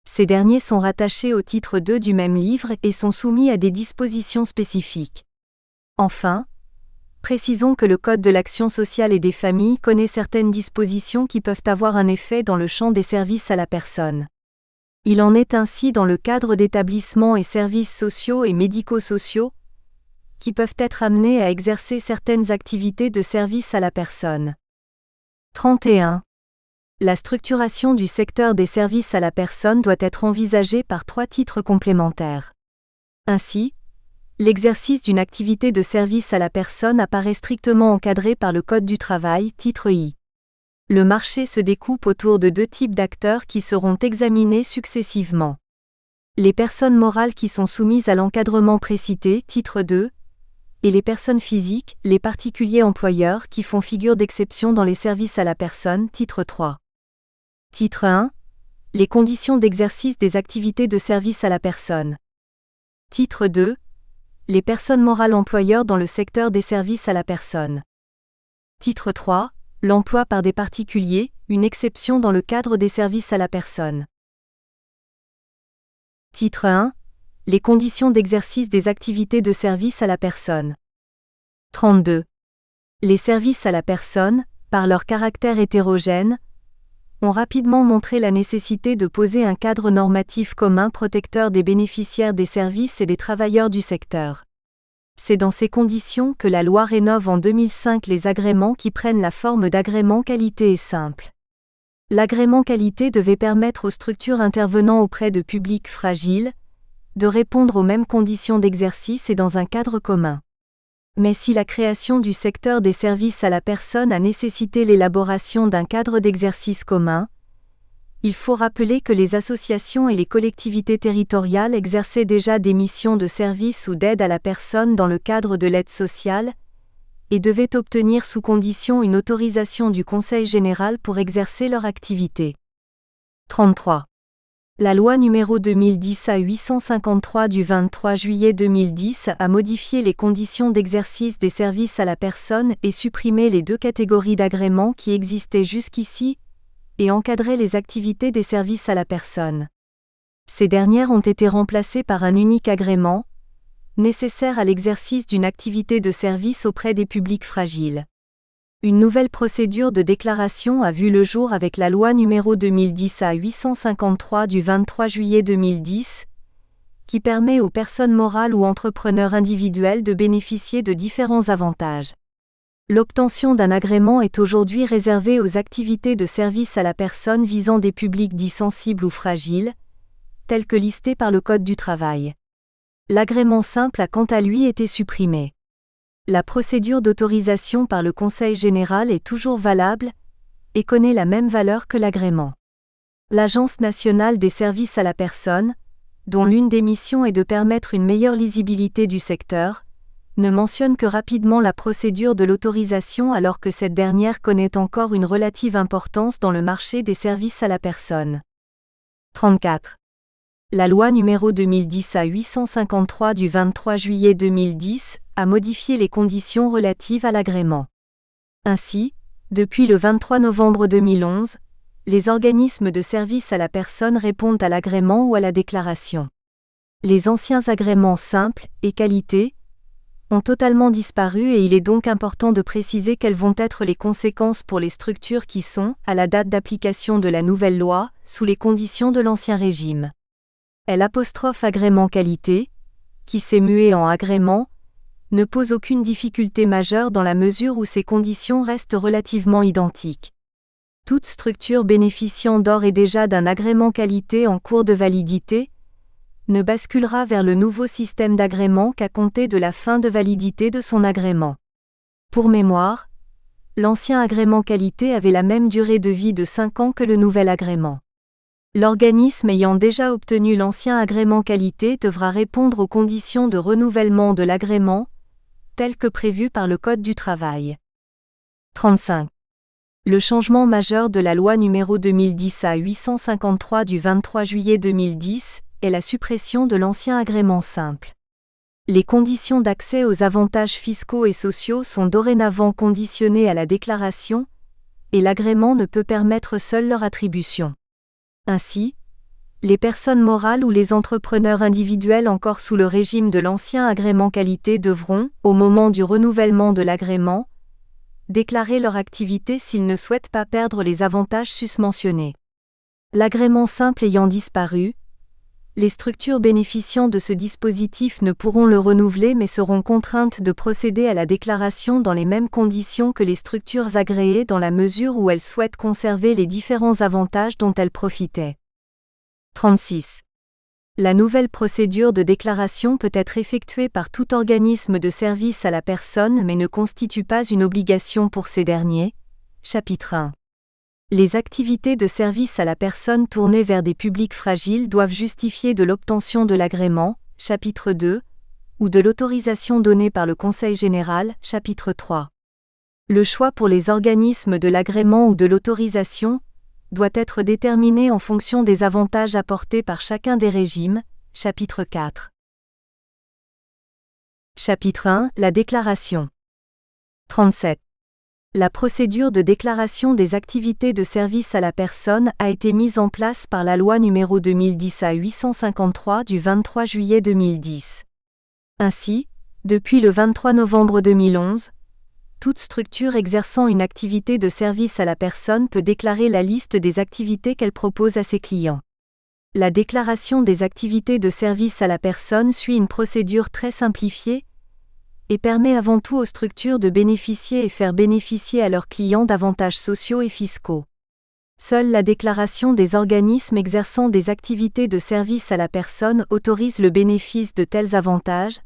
Ces derniers sont rattachés au titre 2 du même livre et sont soumis à des dispositions spécifiques. Enfin, précisons que le Code de l'action sociale et des familles connaît certaines dispositions qui peuvent avoir un effet dans le champ des services à la personne. Il en est ainsi dans le cadre d'établissements et services sociaux et médico-sociaux, qui peuvent être amenés à exercer certaines activités de service à la personne. 31. La structuration du secteur des services à la personne doit être envisagée par 3 titres complémentaires. Ainsi, l'exercice d'une activité de service à la personne apparaît strictement encadré par le Code du travail, titre I. Le marché se découpe autour de 2 types d'acteurs qui seront examinés successivement. Les personnes morales qui sont soumises à l'encadrement précité, titre 2, et les personnes physiques, les particuliers employeurs qui font figure d'exception dans les services à la personne, titre 3. Titre 1. Les conditions d'exercice des activités de service à la personne. Titre 2. Les personnes morales employeurs dans le secteur des services à la personne. Titre 3. L'emploi par des particuliers, une exception dans le cadre des services à la personne. Titre 1. Les conditions d'exercice des activités de service à la personne. 32. Les services à la personne, par leur caractère hétérogène, ont rapidement montré la nécessité de poser un cadre normatif commun protecteur des bénéficiaires des services et des travailleurs du secteur. C'est dans ces conditions que la loi rénove en 2005 les agréments qui prennent la forme d'agréments qualité et simple. L'agrément qualité devait permettre aux structures intervenant auprès de publics fragiles de répondre aux mêmes conditions d'exercice et dans un cadre commun. Mais si la création du secteur des services à la personne a nécessité l'élaboration d'un cadre d'exercice commun, il faut rappeler que les associations et les collectivités territoriales exerçaient déjà des missions de service ou d'aide à la personne dans le cadre de l'aide sociale, et devaient obtenir sous condition une autorisation du Conseil général pour exercer leur activité. 33. La loi numéro 2010-853 du 23 juillet 2010 a modifié les conditions d'exercice des services à la personne et supprimé les deux catégories d'agréments qui existaient jusqu'ici, et encadré les activités des services à la personne. Ces dernières ont été remplacées par un unique agrément, nécessaire à l'exercice d'une activité de service auprès des publics fragiles. Une nouvelle procédure de déclaration a vu le jour avec la loi numéro 2010-853 du 23 juillet 2010, qui permet aux personnes morales ou entrepreneurs individuels de bénéficier de différents avantages. L'obtention d'un agrément est aujourd'hui réservée aux activités de service à la personne visant des publics dits sensibles ou fragiles, tels que listés par le Code du travail. L'agrément simple a quant à lui été supprimé. La procédure d'autorisation par le Conseil général est toujours valable et connaît la même valeur que l'agrément. L'Agence nationale des services à la personne, dont l'une des missions est de permettre une meilleure lisibilité du secteur, ne mentionne que rapidement la procédure de l'autorisation alors que cette dernière connaît encore une relative importance dans le marché des services à la personne. 34. La loi numéro 2010-853 du 23 juillet 2010 a modifié les conditions relatives à l'agrément. Ainsi, depuis le 23 novembre 2011, les organismes de services à la personne répondent à l'agrément ou à la déclaration. Les anciens agréments simples et qualité ont totalement disparu et il est donc important de préciser quelles vont être les conséquences pour les structures qui sont, à la date d'application de la nouvelle loi, sous les conditions de l'ancien régime. L'agrément qualité, qui s'est mué en agrément, ne pose aucune difficulté majeure dans la mesure où ses conditions restent relativement identiques. Toute structure bénéficiant d'ores et déjà d'un agrément qualité en cours de validité ne basculera vers le nouveau système d'agrément qu'à compter de la fin de validité de son agrément. Pour mémoire, l'ancien agrément qualité avait la même durée de vie de 5 ans que le nouvel agrément. L'organisme ayant déjà obtenu l'ancien agrément qualité devra répondre aux conditions de renouvellement de l'agrément, telles que prévues par le Code du travail. 35. Le changement majeur de la loi numéro 2010-853 du 23 juillet 2010 est la suppression de l'ancien agrément simple. Les conditions d'accès aux avantages fiscaux et sociaux sont dorénavant conditionnées à la déclaration, et l'agrément ne peut permettre seule leur attribution. Ainsi, les personnes morales ou les entrepreneurs individuels encore sous le régime de l'ancien agrément qualité devront, au moment du renouvellement de l'agrément, déclarer leur activité s'ils ne souhaitent pas perdre les avantages susmentionnés. L'agrément simple ayant disparu, les structures bénéficiant de ce dispositif ne pourront le renouveler mais seront contraintes de procéder à la déclaration dans les mêmes conditions que les structures agréées dans la mesure où elles souhaitent conserver les différents avantages dont elles profitaient. 36. La nouvelle procédure de déclaration peut être effectuée par tout organisme de service à la personne mais ne constitue pas une obligation pour ces derniers. Chapitre 1. Les activités de service à la personne tournées vers des publics fragiles doivent justifier de l'obtention de l'agrément, chapitre 2, ou de l'autorisation donnée par le Conseil général, chapitre 3. Le choix pour les organismes de l'agrément ou de l'autorisation doit être déterminé en fonction des avantages apportés par chacun des régimes, chapitre 4. Chapitre 1, la déclaration. 37. La procédure de déclaration des activités de service à la personne a été mise en place par la loi numéro 2010-853 du 23 juillet 2010. Ainsi, depuis le 23 novembre 2011, Toute structure exerçant une activité de service à la personne peut déclarer la liste des activités qu'elle propose à ses clients. La déclaration des activités de service à la personne suit une procédure très simplifiée et permet avant tout aux structures de bénéficier et faire bénéficier à leurs clients d'avantages sociaux et fiscaux. Seule la déclaration des organismes exerçant des activités de service à la personne autorise le bénéfice de tels avantages,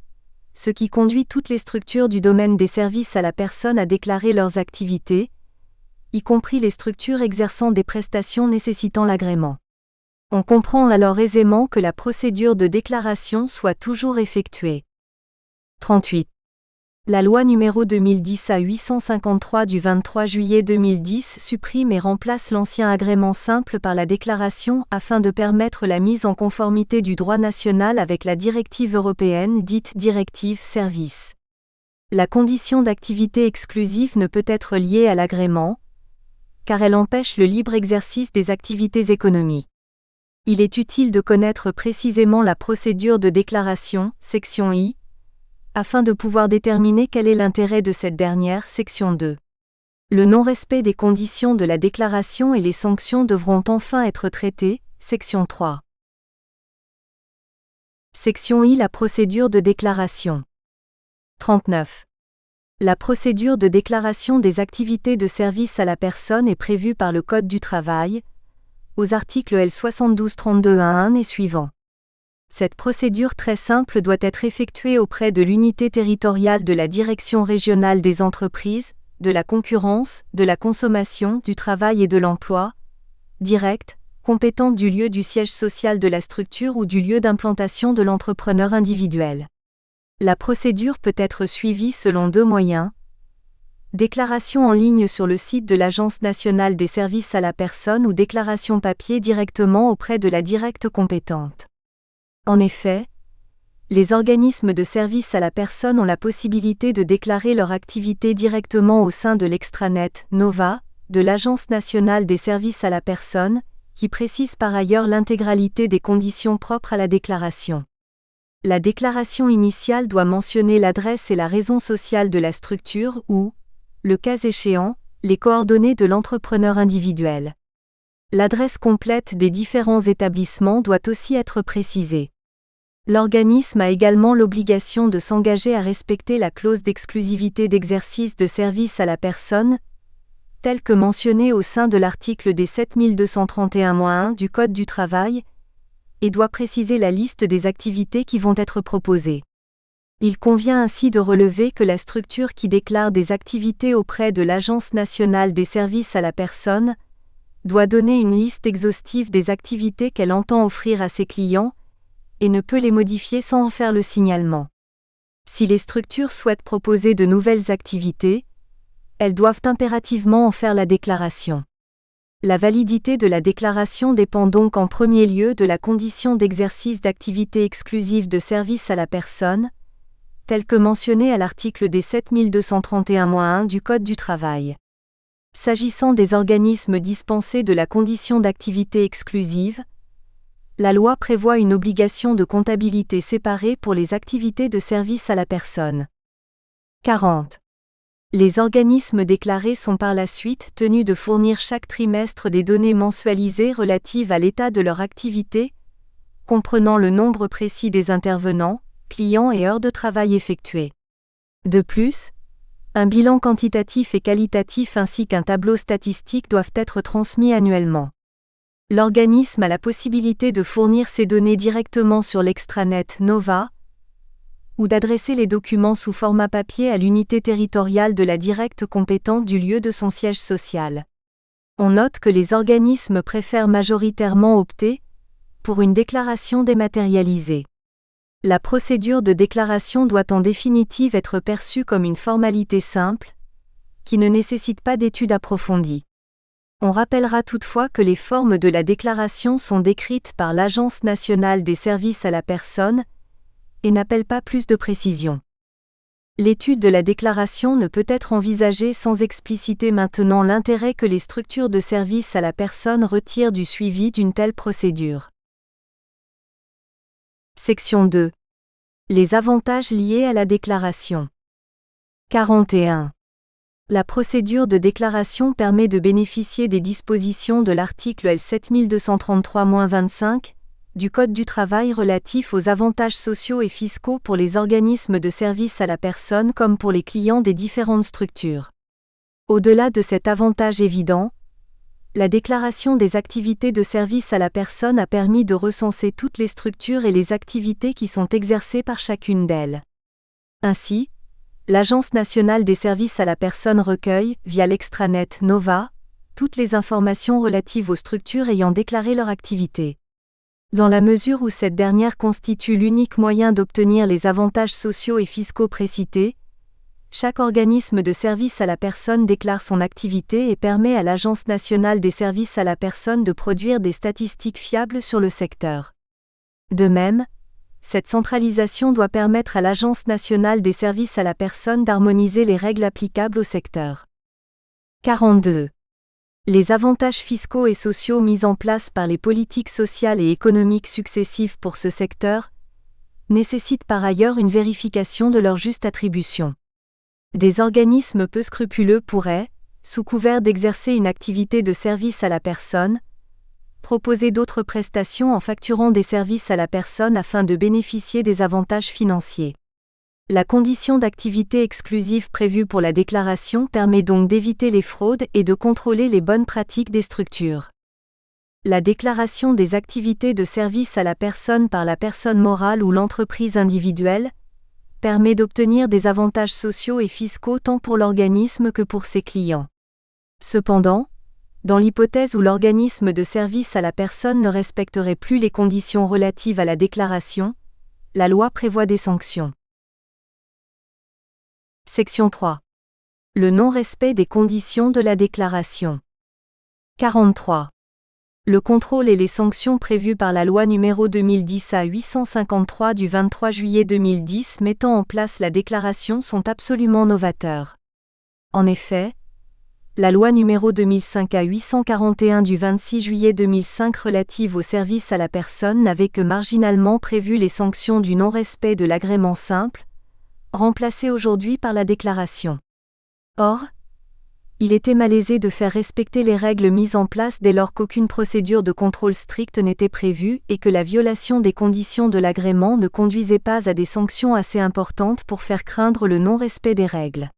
ce qui conduit toutes les structures du domaine des services à la personne à déclarer leurs activités, y compris les structures exerçant des prestations nécessitant l'agrément. On comprend alors aisément que la procédure de déclaration soit toujours effectuée. 38. La loi numéro 2010-853 du 23 juillet 2010 supprime et remplace l'ancien agrément simple par la déclaration afin de permettre la mise en conformité du droit national avec la directive européenne dite directive Service. La condition d'activité exclusive ne peut être liée à l'agrément, car elle empêche le libre exercice des activités économiques. Il est utile de connaître précisément la procédure de déclaration, section I, afin de pouvoir déterminer quel est l'intérêt de cette dernière, section 2. Le non-respect des conditions de la déclaration et les sanctions devront enfin être traitées, section 3. Section I. La procédure de déclaration. 39. La procédure de déclaration des activités de service à la personne est prévue par le Code du travail, aux articles L. 7232-1 et suivants. Cette procédure très simple doit être effectuée auprès de l'unité territoriale de la Direction régionale des entreprises, de la concurrence, de la consommation, du travail et de l'emploi, directe, compétente du lieu du siège social de la structure ou du lieu d'implantation de l'entrepreneur individuel. La procédure peut être suivie selon deux moyens. Déclaration en ligne sur le site de l'Agence nationale des services à la personne ou déclaration papier directement auprès de la directe compétente. En effet, les organismes de service à la personne ont la possibilité de déclarer leur activité directement au sein de l'extranet Nova, de l'Agence nationale des services à la personne, qui précise par ailleurs l'intégralité des conditions propres à la déclaration. La déclaration initiale doit mentionner l'adresse et la raison sociale de la structure ou, le cas échéant, les coordonnées de l'entrepreneur individuel. L'adresse complète des différents établissements doit aussi être précisée. L'organisme a également l'obligation de s'engager à respecter la clause d'exclusivité d'exercice de service à la personne, telle que mentionnée au sein de l'article D 7231-1 du Code du travail, et doit préciser la liste des activités qui vont être proposées. Il convient ainsi de relever que la structure qui déclare des activités auprès de l'Agence nationale des services à la personne doit donner une liste exhaustive des activités qu'elle entend offrir à ses clients, et ne peut les modifier sans en faire le signalement. Si les structures souhaitent proposer de nouvelles activités, elles doivent impérativement en faire la déclaration. La validité de la déclaration dépend donc en premier lieu de la condition d'exercice d'activité exclusive de service à la personne, telle que mentionnée à l'article D 7231-1 du Code du travail. S'agissant des organismes dispensés de la condition d'activité exclusive, la loi prévoit une obligation de comptabilité séparée pour les activités de service à la personne. 40. Les organismes déclarés sont par la suite tenus de fournir chaque trimestre des données mensualisées relatives à l'état de leur activité, comprenant le nombre précis des intervenants, clients et heures de travail effectuées. De plus, un bilan quantitatif et qualitatif ainsi qu'un tableau statistique doivent être transmis annuellement. L'organisme a la possibilité de fournir ces données directement sur l'extranet Nova ou d'adresser les documents sous format papier à l'unité territoriale de la directe compétente du lieu de son siège social. On note que les organismes préfèrent majoritairement opter pour une déclaration dématérialisée. La procédure de déclaration doit en définitive être perçue comme une formalité simple, qui ne nécessite pas d'études approfondies. On rappellera toutefois que les formes de la déclaration sont décrites par l'Agence nationale des services à la personne et n'appellent pas plus de précision. L'étude de la déclaration ne peut être envisagée sans expliciter maintenant l'intérêt que les structures de service à la personne retirent du suivi d'une telle procédure. Section 2. Les avantages liés à la déclaration. 41. La procédure de déclaration permet de bénéficier des dispositions de l'article L7233-25 du Code du travail relatif aux avantages sociaux et fiscaux pour les organismes de service à la personne comme pour les clients des différentes structures. Au-delà de cet avantage évident, la déclaration des activités de service à la personne a permis de recenser toutes les structures et les activités qui sont exercées par chacune d'elles. Ainsi, l'Agence nationale des services à la personne recueille, via l'extranet Nova, toutes les informations relatives aux structures ayant déclaré leur activité. Dans la mesure où cette dernière constitue l'unique moyen d'obtenir les avantages sociaux et fiscaux précités, chaque organisme de service à la personne déclare son activité et permet à l'Agence nationale des services à la personne de produire des statistiques fiables sur le secteur. De même, cette centralisation doit permettre à l'Agence nationale des services à la personne d'harmoniser les règles applicables au secteur. 42. Les avantages fiscaux et sociaux mis en place par les politiques sociales et économiques successives pour ce secteur nécessitent par ailleurs une vérification de leur juste attribution. Des organismes peu scrupuleux pourraient, sous couvert d'exercer une activité de service à la personne, proposer d'autres prestations en facturant des services à la personne afin de bénéficier des avantages financiers. La condition d'activité exclusive prévue pour la déclaration permet donc d'éviter les fraudes et de contrôler les bonnes pratiques des structures. La déclaration des activités de service à la personne par la personne morale ou l'entreprise individuelle permet d'obtenir des avantages sociaux et fiscaux tant pour l'organisme que pour ses clients. Cependant, dans l'hypothèse où l'organisme de service à la personne ne respecterait plus les conditions relatives à la déclaration, la loi prévoit des sanctions. Section 3. Le non-respect des conditions de la déclaration. 43. Le contrôle et les sanctions prévues par la loi n° 2010-853 du 23 juillet 2010 mettant en place la déclaration sont absolument novateurs. En effet, la loi n° 2005-841 du 26 juillet 2005 relative au service à la personne n'avait que marginalement prévu les sanctions du non-respect de l'agrément simple, remplacé aujourd'hui par la déclaration. Or, il était malaisé de faire respecter les règles mises en place dès lors qu'aucune procédure de contrôle stricte n'était prévue et que la violation des conditions de l'agrément ne conduisait pas à des sanctions assez importantes pour faire craindre le non-respect des règles.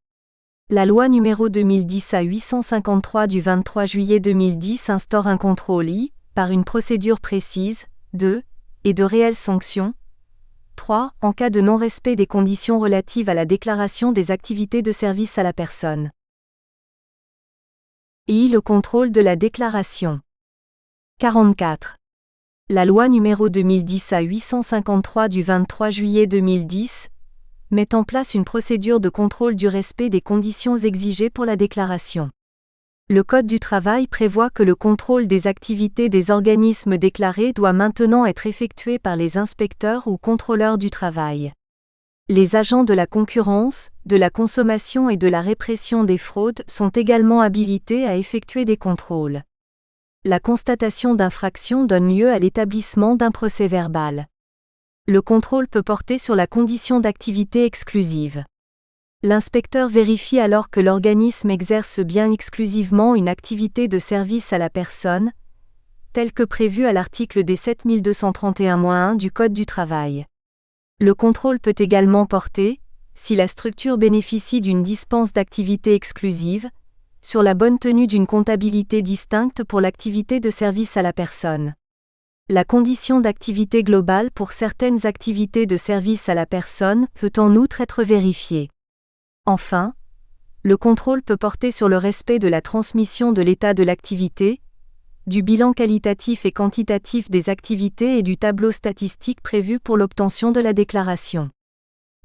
La loi n° 2010-853 du 23 juillet 2010 instaure un contrôle par une procédure précise, et de réelles sanctions. 3. En cas de non-respect des conditions relatives à la déclaration des activités de service à la personne. Le contrôle de la déclaration. 44. La loi n° 2010-853 du 23 juillet 2010 met en place une procédure de contrôle du respect des conditions exigées pour la déclaration. Le Code du travail prévoit que le contrôle des activités des organismes déclarés doit maintenant être effectué par les inspecteurs ou contrôleurs du travail. Les agents de la concurrence, de la consommation et de la répression des fraudes sont également habilités à effectuer des contrôles. La constatation d'infraction donne lieu à l'établissement d'un procès-verbal. Le contrôle peut porter sur la condition d'activité exclusive. L'inspecteur vérifie alors que l'organisme exerce bien exclusivement une activité de service à la personne, telle que prévue à l'article D7231-1 du Code du travail. Le contrôle peut également porter, si la structure bénéficie d'une dispense d'activité exclusive, sur la bonne tenue d'une comptabilité distincte pour l'activité de service à la personne. La condition d'activité globale pour certaines activités de service à la personne peut en outre être vérifiée. Enfin, le contrôle peut porter sur le respect de la transmission de l'état de l'activité, du bilan qualitatif et quantitatif des activités et du tableau statistique prévu pour l'obtention de la déclaration.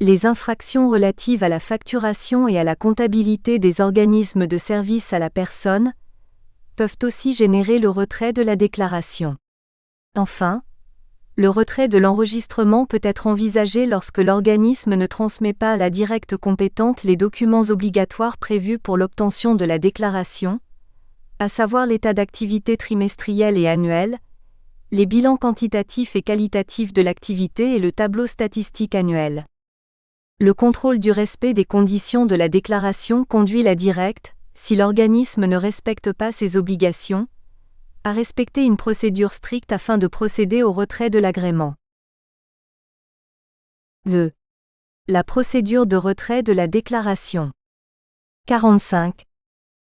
Les infractions relatives à la facturation et à la comptabilité des organismes de service à la personne peuvent aussi générer le retrait de la déclaration. Enfin, le retrait de l'enregistrement peut être envisagé lorsque l'organisme ne transmet pas à la directe compétente les documents obligatoires prévus pour l'obtention de la déclaration, à savoir l'état d'activité trimestriel et annuel, les bilans quantitatifs et qualitatifs de l'activité et le tableau statistique annuel. Le contrôle du respect des conditions de la déclaration conduit la directe, si l'organisme ne respecte pas ses obligations, à respecter une procédure stricte afin de procéder au retrait de l'agrément. La procédure de retrait de la déclaration. 45.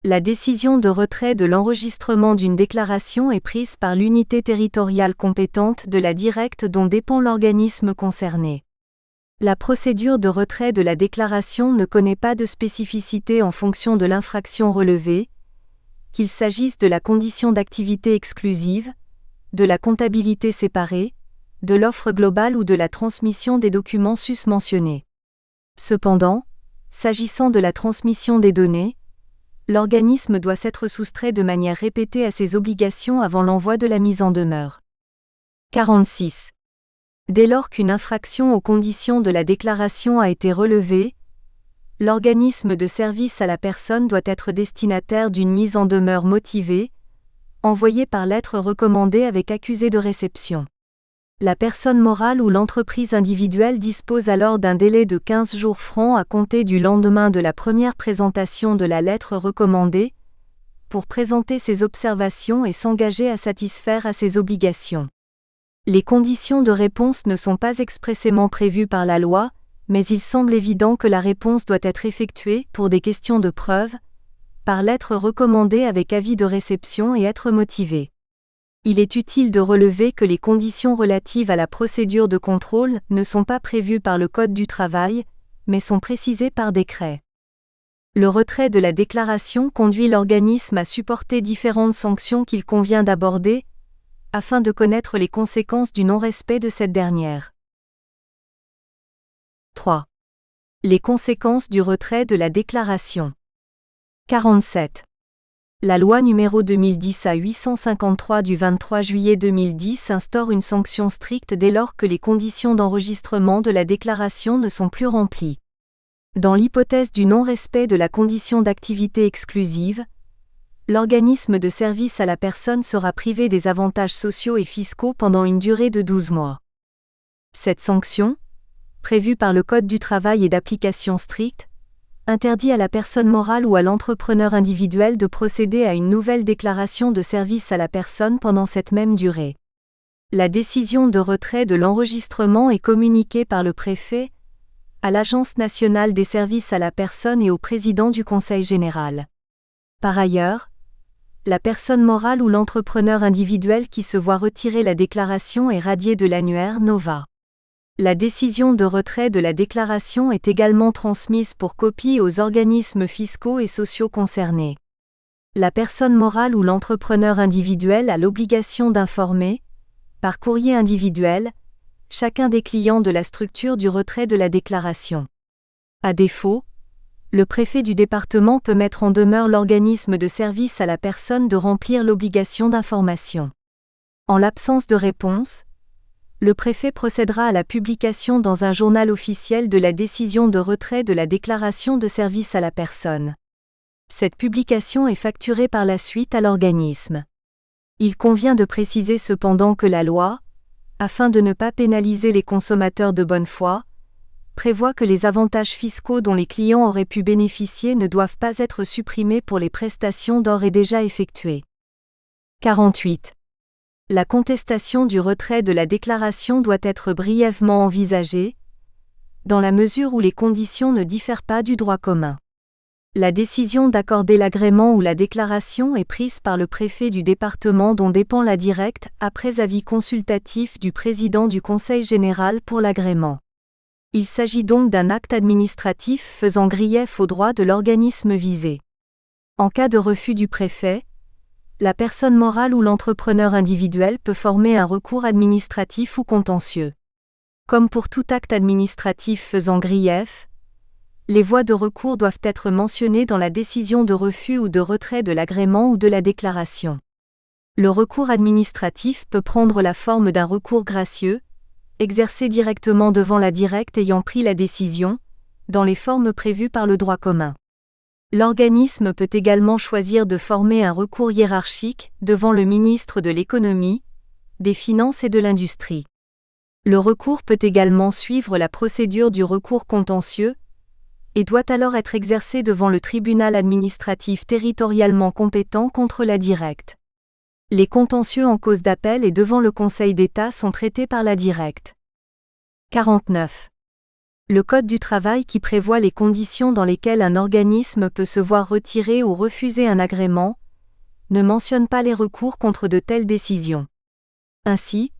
La décision de retrait de l'enregistrement d'une déclaration est prise par l'unité territoriale compétente de la directe dont dépend l'organisme concerné. La procédure de retrait de la déclaration ne connaît pas de spécificité en fonction de l'infraction relevée, qu'il s'agisse de la condition d'activité exclusive, de la comptabilité séparée, de l'offre globale ou de la transmission des documents susmentionnés. Cependant, s'agissant de la transmission des données, l'organisme doit s'être soustrait de manière répétée à ses obligations avant l'envoi de la mise en demeure. 46. Dès lors qu'une infraction aux conditions de la déclaration a été relevée, l'organisme de service à la personne doit être destinataire d'une mise en demeure motivée, envoyée par lettre recommandée avec accusé de réception. La personne morale ou l'entreprise individuelle dispose alors d'un délai de 15 jours francs à compter du lendemain de la première présentation de la lettre recommandée, pour présenter ses observations et s'engager à satisfaire à ses obligations. Les conditions de réponse ne sont pas expressément prévues par la loi, mais il semble évident que la réponse doit être effectuée, pour des questions de preuve, par lettre recommandée avec avis de réception et être motivée. Il est utile de relever que les conditions relatives à la procédure de contrôle ne sont pas prévues par le Code du travail, mais sont précisées par décret. Le retrait de la déclaration conduit l'organisme à supporter différentes sanctions qu'il convient d'aborder, afin de connaître les conséquences du non-respect de cette dernière. 3. Les conséquences du retrait de la déclaration. 47. La loi numéro 2010-853 du 23 juillet 2010 instaure une sanction stricte dès lors que les conditions d'enregistrement de la déclaration ne sont plus remplies. Dans l'hypothèse du non-respect de la condition d'activité exclusive, l'organisme de service à la personne sera privé des avantages sociaux et fiscaux pendant une durée de 12 mois. Cette sanction, prévue par le Code du travail et d'application stricte, interdit à la personne morale ou à l'entrepreneur individuel de procéder à une nouvelle déclaration de service à la personne pendant cette même durée. La décision de retrait de l'enregistrement est communiquée par le préfet à l'Agence nationale des services à la personne et au président du Conseil général. Par ailleurs, la personne morale ou l'entrepreneur individuel qui se voit retirer la déclaration est radiée de l'annuaire NOVA. La décision de retrait de la déclaration est également transmise pour copie aux organismes fiscaux et sociaux concernés. La personne morale ou l'entrepreneur individuel a l'obligation d'informer, par courrier individuel, chacun des clients de la structure du retrait de la déclaration. À défaut, le préfet du département peut mettre en demeure l'organisme de service à la personne de remplir l'obligation d'information. En l'absence de réponse, le préfet procédera à la publication dans un journal officiel de la décision de retrait de la déclaration de service à la personne. Cette publication est facturée par la suite à l'organisme. Il convient de préciser cependant que la loi, afin de ne pas pénaliser les consommateurs de bonne foi, prévoit que les avantages fiscaux dont les clients auraient pu bénéficier ne doivent pas être supprimés pour les prestations d'ores et déjà effectuées. 48. La contestation du retrait de la déclaration doit être brièvement envisagée, dans la mesure où les conditions ne diffèrent pas du droit commun. La décision d'accorder l'agrément ou la déclaration est prise par le préfet du département dont dépend la directe, après avis consultatif du président du Conseil général pour l'agrément. Il s'agit donc d'un acte administratif faisant grief aux droits de l'organisme visé. En cas de refus du préfet, la personne morale ou l'entrepreneur individuel peut former un recours administratif ou contentieux. Comme pour tout acte administratif faisant grief, les voies de recours doivent être mentionnées dans la décision de refus ou de retrait de l'agrément ou de la déclaration. Le recours administratif peut prendre la forme d'un recours gracieux, exercé directement devant la directe ayant pris la décision, dans les formes prévues par le droit commun. L'organisme peut également choisir de former un recours hiérarchique devant le ministre de l'Économie, des Finances et de l'Industrie. Le recours peut également suivre la procédure du recours contentieux et doit alors être exercé devant le tribunal administratif territorialement compétent contre la Directe. Les contentieux en cause d'appel et devant le Conseil d'État sont traités par la Directe. 49. Le Code du travail qui prévoit les conditions dans lesquelles un organisme peut se voir retirer ou refuser un agrément ne mentionne pas les recours contre de telles décisions. Ainsi,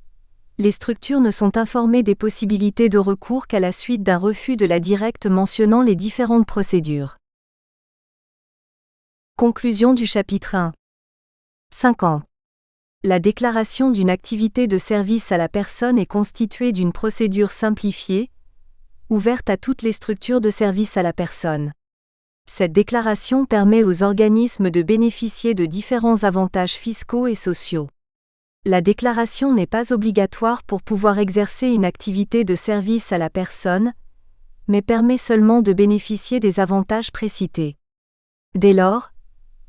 les structures ne sont informées des possibilités de recours qu'à la suite d'un refus de la Directe mentionnant les différentes procédures. Conclusion du chapitre 1. 50. La déclaration d'une activité de service à la personne est constituée d'une procédure simplifiée, ouverte à toutes les structures de service à la personne. Cette déclaration permet aux organismes de bénéficier de différents avantages fiscaux et sociaux. La déclaration n'est pas obligatoire pour pouvoir exercer une activité de service à la personne, mais permet seulement de bénéficier des avantages précités. Dès lors,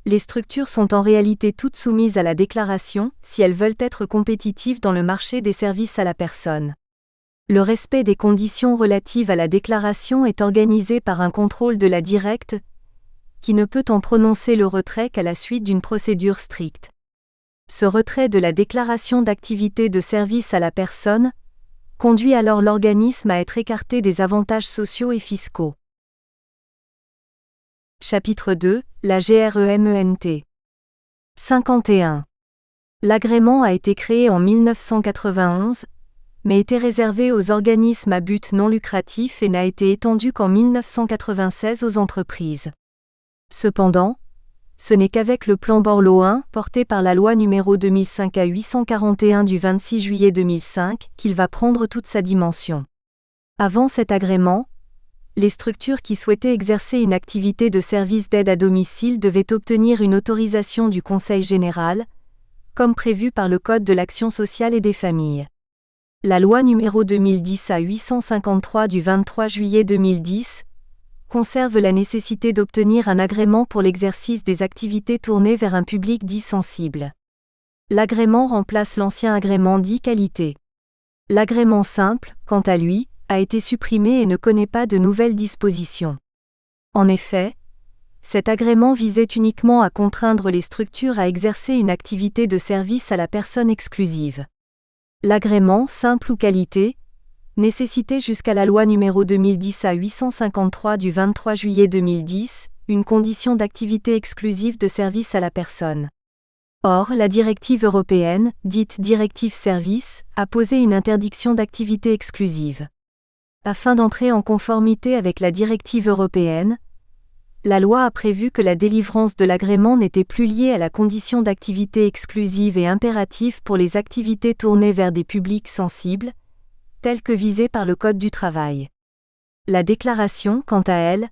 les structures sont en réalité toutes soumises à la déclaration si elles veulent être compétitives dans le marché des services à la personne. Le respect des conditions relatives à la déclaration est organisé par un contrôle de la Directe, qui ne peut en prononcer le retrait qu'à la suite d'une procédure stricte. Ce retrait de la déclaration d'activité de service à la personne conduit alors l'organisme à être écarté des avantages sociaux et fiscaux. Chapitre 2. La GREMENT. 51. L'agrément a été créé en 1991, mais était réservé aux organismes à but non lucratif et n'a été étendu qu'en 1996 aux entreprises. Cependant, ce n'est qu'avec le plan Borloo 1, porté par la loi numéro 2005-841 du 26 juillet 2005, qu'il va prendre toute sa dimension. Avant cet agrément, les structures qui souhaitaient exercer une activité de service d'aide à domicile devaient obtenir une autorisation du Conseil général, comme prévu par le Code de l'action sociale et des familles. La loi numéro 2010-853 du 23 juillet 2010 conserve la nécessité d'obtenir un agrément pour l'exercice des activités tournées vers un public dit sensible. L'agrément remplace l'ancien agrément dit qualité. L'agrément simple, quant à lui, a été supprimé et ne connaît pas de nouvelles dispositions. En effet, cet agrément visait uniquement à contraindre les structures à exercer une activité de service à la personne exclusive. L'agrément simple ou qualité nécessitait jusqu'à la loi numéro 2010-853 du 23 juillet 2010, une condition d'activité exclusive de service à la personne. Or, la directive européenne, dite Directive Service, a posé une interdiction d'activité exclusive. Afin d'entrer en conformité avec la directive européenne, la loi a prévu que la délivrance de l'agrément n'était plus liée à la condition d'activité exclusive et impérative pour les activités tournées vers des publics sensibles, telles que visées par le Code du travail. La déclaration, quant à elle,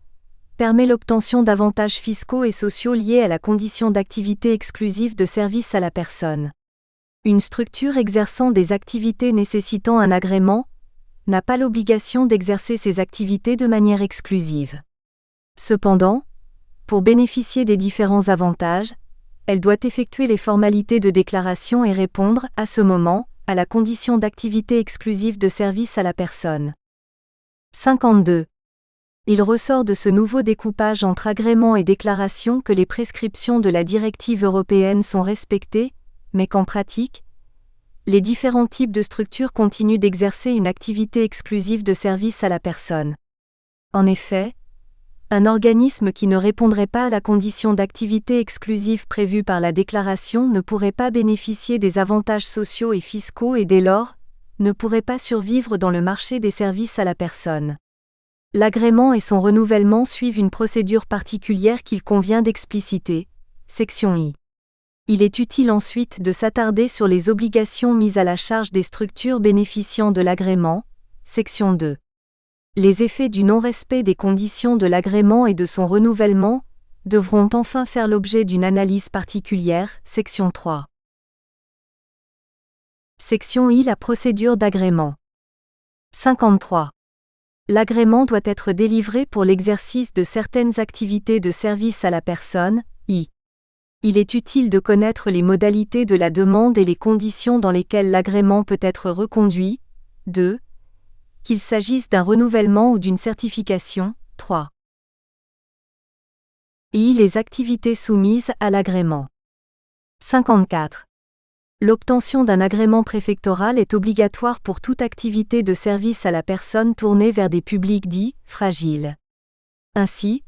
permet l'obtention d'avantages fiscaux et sociaux liés à la condition d'activité exclusive de service à la personne. Une structure exerçant des activités nécessitant un agrément n'a pas l'obligation d'exercer ces activités de manière exclusive. Cependant, pour bénéficier des différents avantages, elle doit effectuer les formalités de déclaration et répondre, à ce moment, à la condition d'activité exclusive de service à la personne. 52. Il ressort de ce nouveau découpage entre agrément et déclaration que les prescriptions de la directive européenne sont respectées, mais qu'en pratique, les différents types de structures continuent d'exercer une activité exclusive de service à la personne. En effet, un organisme qui ne répondrait pas à la condition d'activité exclusive prévue par la déclaration ne pourrait pas bénéficier des avantages sociaux et fiscaux et dès lors, ne pourrait pas survivre dans le marché des services à la personne. L'agrément et son renouvellement suivent une procédure particulière qu'il convient d'expliciter. Section I. Il est utile ensuite de s'attarder sur les obligations mises à la charge des structures bénéficiant de l'agrément. Section 2. Les effets du non-respect des conditions de l'agrément et de son renouvellement devront enfin faire l'objet d'une analyse particulière. Section 3. Section I. La procédure d'agrément. 53. L'agrément doit être délivré pour l'exercice de certaines activités de service à la personne. I. Il est utile de connaître les modalités de la demande et les conditions dans lesquelles l'agrément peut être reconduit. 2. Qu'il s'agisse d'un renouvellement ou d'une certification, 3. I. Les activités soumises à l'agrément. 54. L'obtention d'un agrément préfectoral est obligatoire pour toute activité de service à la personne tournée vers des publics dits « fragiles ». Ainsi,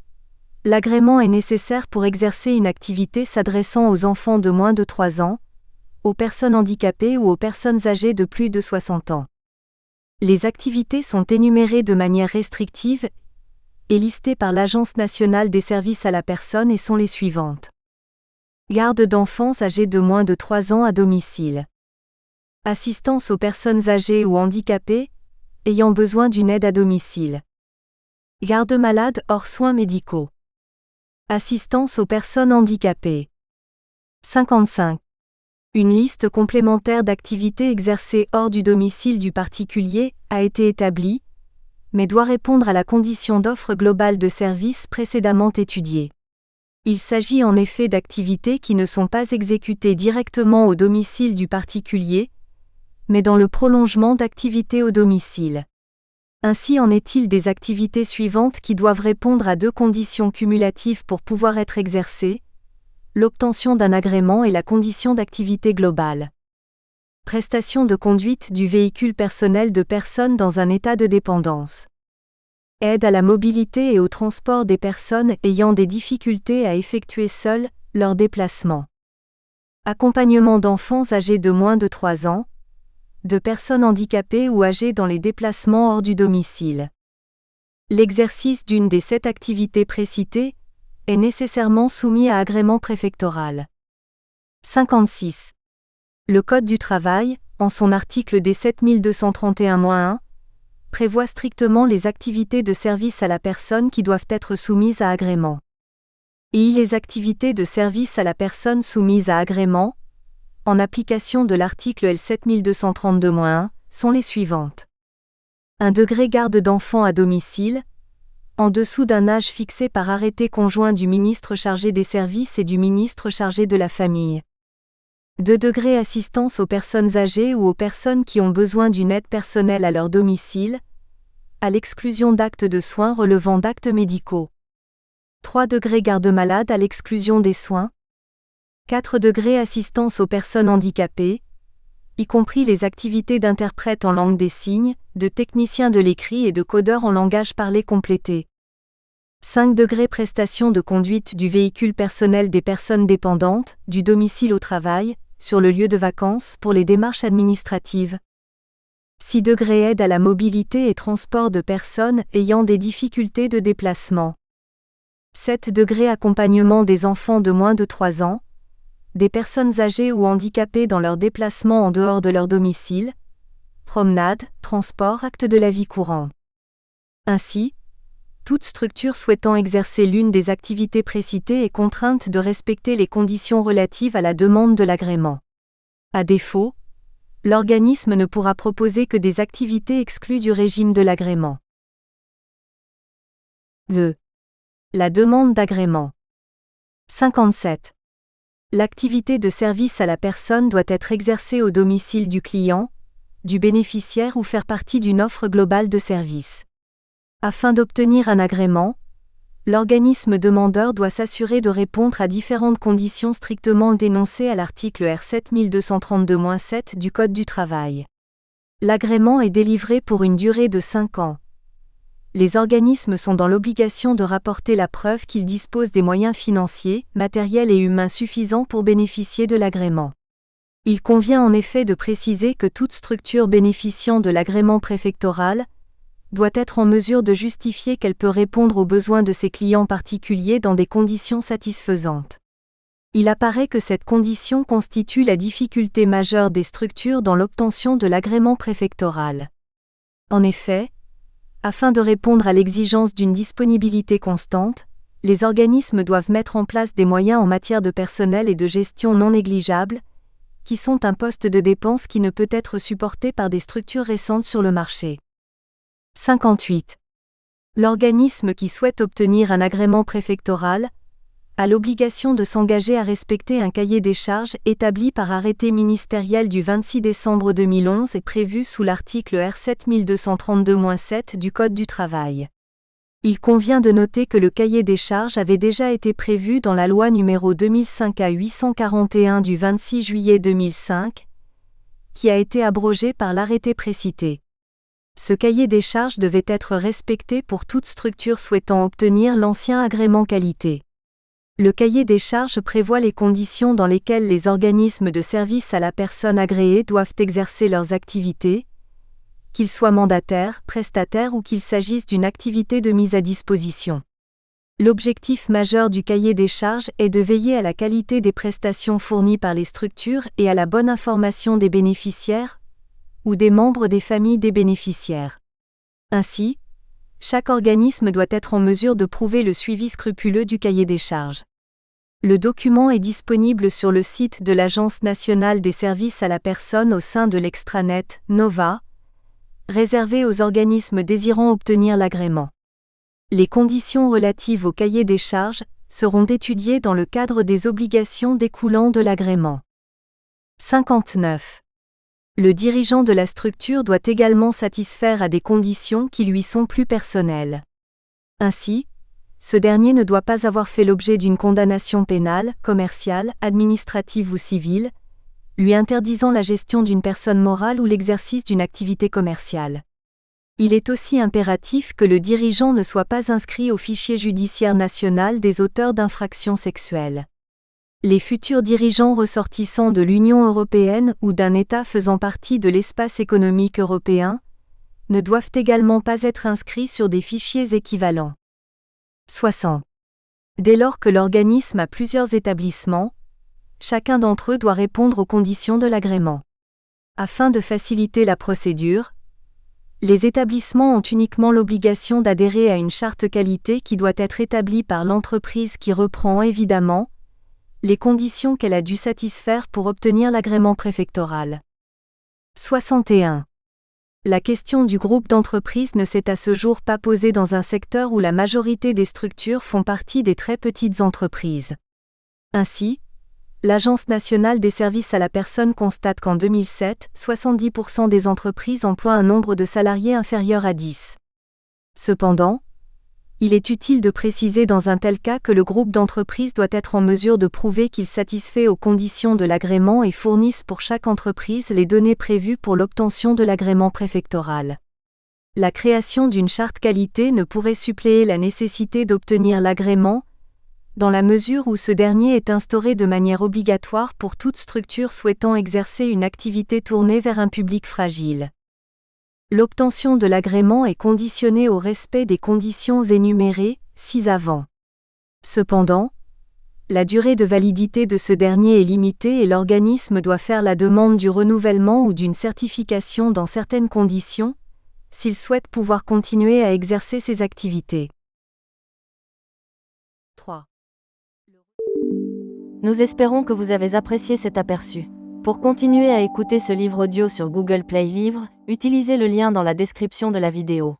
l'agrément est nécessaire pour exercer une activité s'adressant aux enfants de moins de 3 ans, aux personnes handicapées ou aux personnes âgées de plus de 60 ans. Les activités sont énumérées de manière restrictive et listées par l'Agence nationale des services à la personne et sont les suivantes. Garde d'enfants âgés de moins de 3 ans à domicile. Assistance aux personnes âgées ou handicapées ayant besoin d'une aide à domicile. Garde malade hors soins médicaux. Assistance aux personnes handicapées. 55. Une liste complémentaire d'activités exercées hors du domicile du particulier a été établie, mais doit répondre à la condition d'offre globale de services précédemment étudiée. Il s'agit en effet d'activités qui ne sont pas exécutées directement au domicile du particulier, mais dans le prolongement d'activités au domicile. Ainsi en est-il des activités suivantes qui doivent répondre à 2 conditions cumulatives pour pouvoir être exercées, l'obtention d'un agrément et la condition d'activité globale. Prestation de conduite du véhicule personnel de personnes dans un état de dépendance. Aide à la mobilité et au transport des personnes ayant des difficultés à effectuer seules leurs déplacements. Accompagnement d'enfants âgés de moins de 3 ans, de personnes handicapées ou âgées dans les déplacements hors du domicile. L'exercice d'une des 7 activités précitées est nécessairement soumis à agrément préfectoral. 56. Le Code du travail, en son article D7231-1, prévoit strictement les activités de service à la personne qui doivent être soumises à agrément. Et les activités de service à la personne soumises à agrément, en application de l'article L7232-1, sont les suivantes. Un degré garde d'enfants à domicile, en dessous d'un âge fixé par arrêté conjoint du ministre chargé des services et du ministre chargé de la famille. 2 degrés assistance aux personnes âgées ou aux personnes qui ont besoin d'une aide personnelle à leur domicile, à l'exclusion d'actes de soins relevant d'actes médicaux. 3 degrés garde malade à l'exclusion des soins. 4 degrés assistance aux personnes handicapées, y compris les activités d'interprète en langue des signes, de technicien de l'écrit et de codeur en langage parlé complété. 5 degrés prestation de conduite du véhicule personnel des personnes dépendantes, du domicile au travail, sur le lieu de vacances pour les démarches administratives. 6 degrés aide à la mobilité et transport de personnes ayant des difficultés de déplacement. 7 degrés accompagnement des enfants de moins de 3 ans, des personnes âgées ou handicapées dans leurs déplacements en dehors de leur domicile, promenade, transport, actes de la vie courante. Ainsi, toute structure souhaitant exercer l'une des activités précitées est contrainte de respecter les conditions relatives à la demande de l'agrément. À défaut, l'organisme ne pourra proposer que des activités exclues du régime de l'agrément. La demande d'agrément. 57. L'activité de service à la personne doit être exercée au domicile du client, du bénéficiaire ou faire partie d'une offre globale de service. Afin d'obtenir un agrément, l'organisme demandeur doit s'assurer de répondre à différentes conditions strictement dénoncées à l'article R7232-7 du Code du travail. L'agrément est délivré pour une durée de 5 ans. Les organismes sont dans l'obligation de rapporter la preuve qu'ils disposent des moyens financiers, matériels et humains suffisants pour bénéficier de l'agrément. Il convient en effet de préciser que toute structure bénéficiant de l'agrément préfectoral doit être en mesure de justifier qu'elle peut répondre aux besoins de ses clients particuliers dans des conditions satisfaisantes. Il apparaît que cette condition constitue la difficulté majeure des structures dans l'obtention de l'agrément préfectoral. En effet, afin de répondre à l'exigence d'une disponibilité constante, les organismes doivent mettre en place des moyens en matière de personnel et de gestion non négligeables, qui sont un poste de dépense qui ne peut être supporté par des structures récentes sur le marché. 58. L'organisme qui souhaite obtenir un agrément préfectoral a l'obligation de s'engager à respecter un cahier des charges établi par arrêté ministériel du 26 décembre 2011 et prévu sous l'article R 7232-7 du Code du travail. Il convient de noter que le cahier des charges avait déjà été prévu dans la loi numéro 2005-841 du 26 juillet 2005, qui a été abrogée par l'arrêté précité. Ce cahier des charges devait être respecté pour toute structure souhaitant obtenir l'ancien agrément qualité. Le cahier des charges prévoit les conditions dans lesquelles les organismes de service à la personne agréés doivent exercer leurs activités, qu'ils soient mandataires, prestataires ou qu'il s'agisse d'une activité de mise à disposition. L'objectif majeur du cahier des charges est de veiller à la qualité des prestations fournies par les structures et à la bonne information des bénéficiaires ou des membres des familles des bénéficiaires. Ainsi, chaque organisme doit être en mesure de prouver le suivi scrupuleux du cahier des charges. Le document est disponible sur le site de l'Agence nationale des services à la personne au sein de l'extranet Nova, réservé aux organismes désirant obtenir l'agrément. Les conditions relatives au cahier des charges seront étudiées dans le cadre des obligations découlant de l'agrément. 59. Le dirigeant de la structure doit également satisfaire à des conditions qui lui sont plus personnelles. Ainsi, ce dernier ne doit pas avoir fait l'objet d'une condamnation pénale, commerciale, administrative ou civile, lui interdisant la gestion d'une personne morale ou l'exercice d'une activité commerciale. Il est aussi impératif que le dirigeant ne soit pas inscrit au fichier judiciaire national des auteurs d'infractions sexuelles. Les futurs dirigeants ressortissants de l'Union européenne ou d'un État faisant partie de l'espace économique européen ne doivent également pas être inscrits sur des fichiers équivalents. 60. Dès lors que l'organisme a plusieurs établissements, chacun d'entre eux doit répondre aux conditions de l'agrément. Afin de faciliter la procédure, les établissements ont uniquement l'obligation d'adhérer à une charte qualité qui doit être établie par l'entreprise qui reprend évidemment les conditions qu'elle a dû satisfaire pour obtenir l'agrément préfectoral. 61. La question du groupe d'entreprises ne s'est à ce jour pas posée dans un secteur où la majorité des structures font partie des très petites entreprises. Ainsi, l'Agence nationale des services à la personne constate qu'en 2007, 70% des entreprises emploient un nombre de salariés inférieur à 10. Cependant, il est utile de préciser dans un tel cas que le groupe d'entreprises doit être en mesure de prouver qu'il satisfait aux conditions de l'agrément et fournisse pour chaque entreprise les données prévues pour l'obtention de l'agrément préfectoral. La création d'une charte qualité ne pourrait suppléer la nécessité d'obtenir l'agrément, dans la mesure où ce dernier est instauré de manière obligatoire pour toute structure souhaitant exercer une activité tournée vers un public fragile. L'obtention de l'agrément est conditionnée au respect des conditions énumérées ci-avant. Cependant, la durée de validité de ce dernier est limitée et l'organisme doit faire la demande du renouvellement ou d'une certification dans certaines conditions, s'il souhaite pouvoir continuer à exercer ses activités. 3. Nous espérons que vous avez apprécié cet aperçu. Pour continuer à écouter ce livre audio sur Google Play Livres, utilisez le lien dans la description de la vidéo.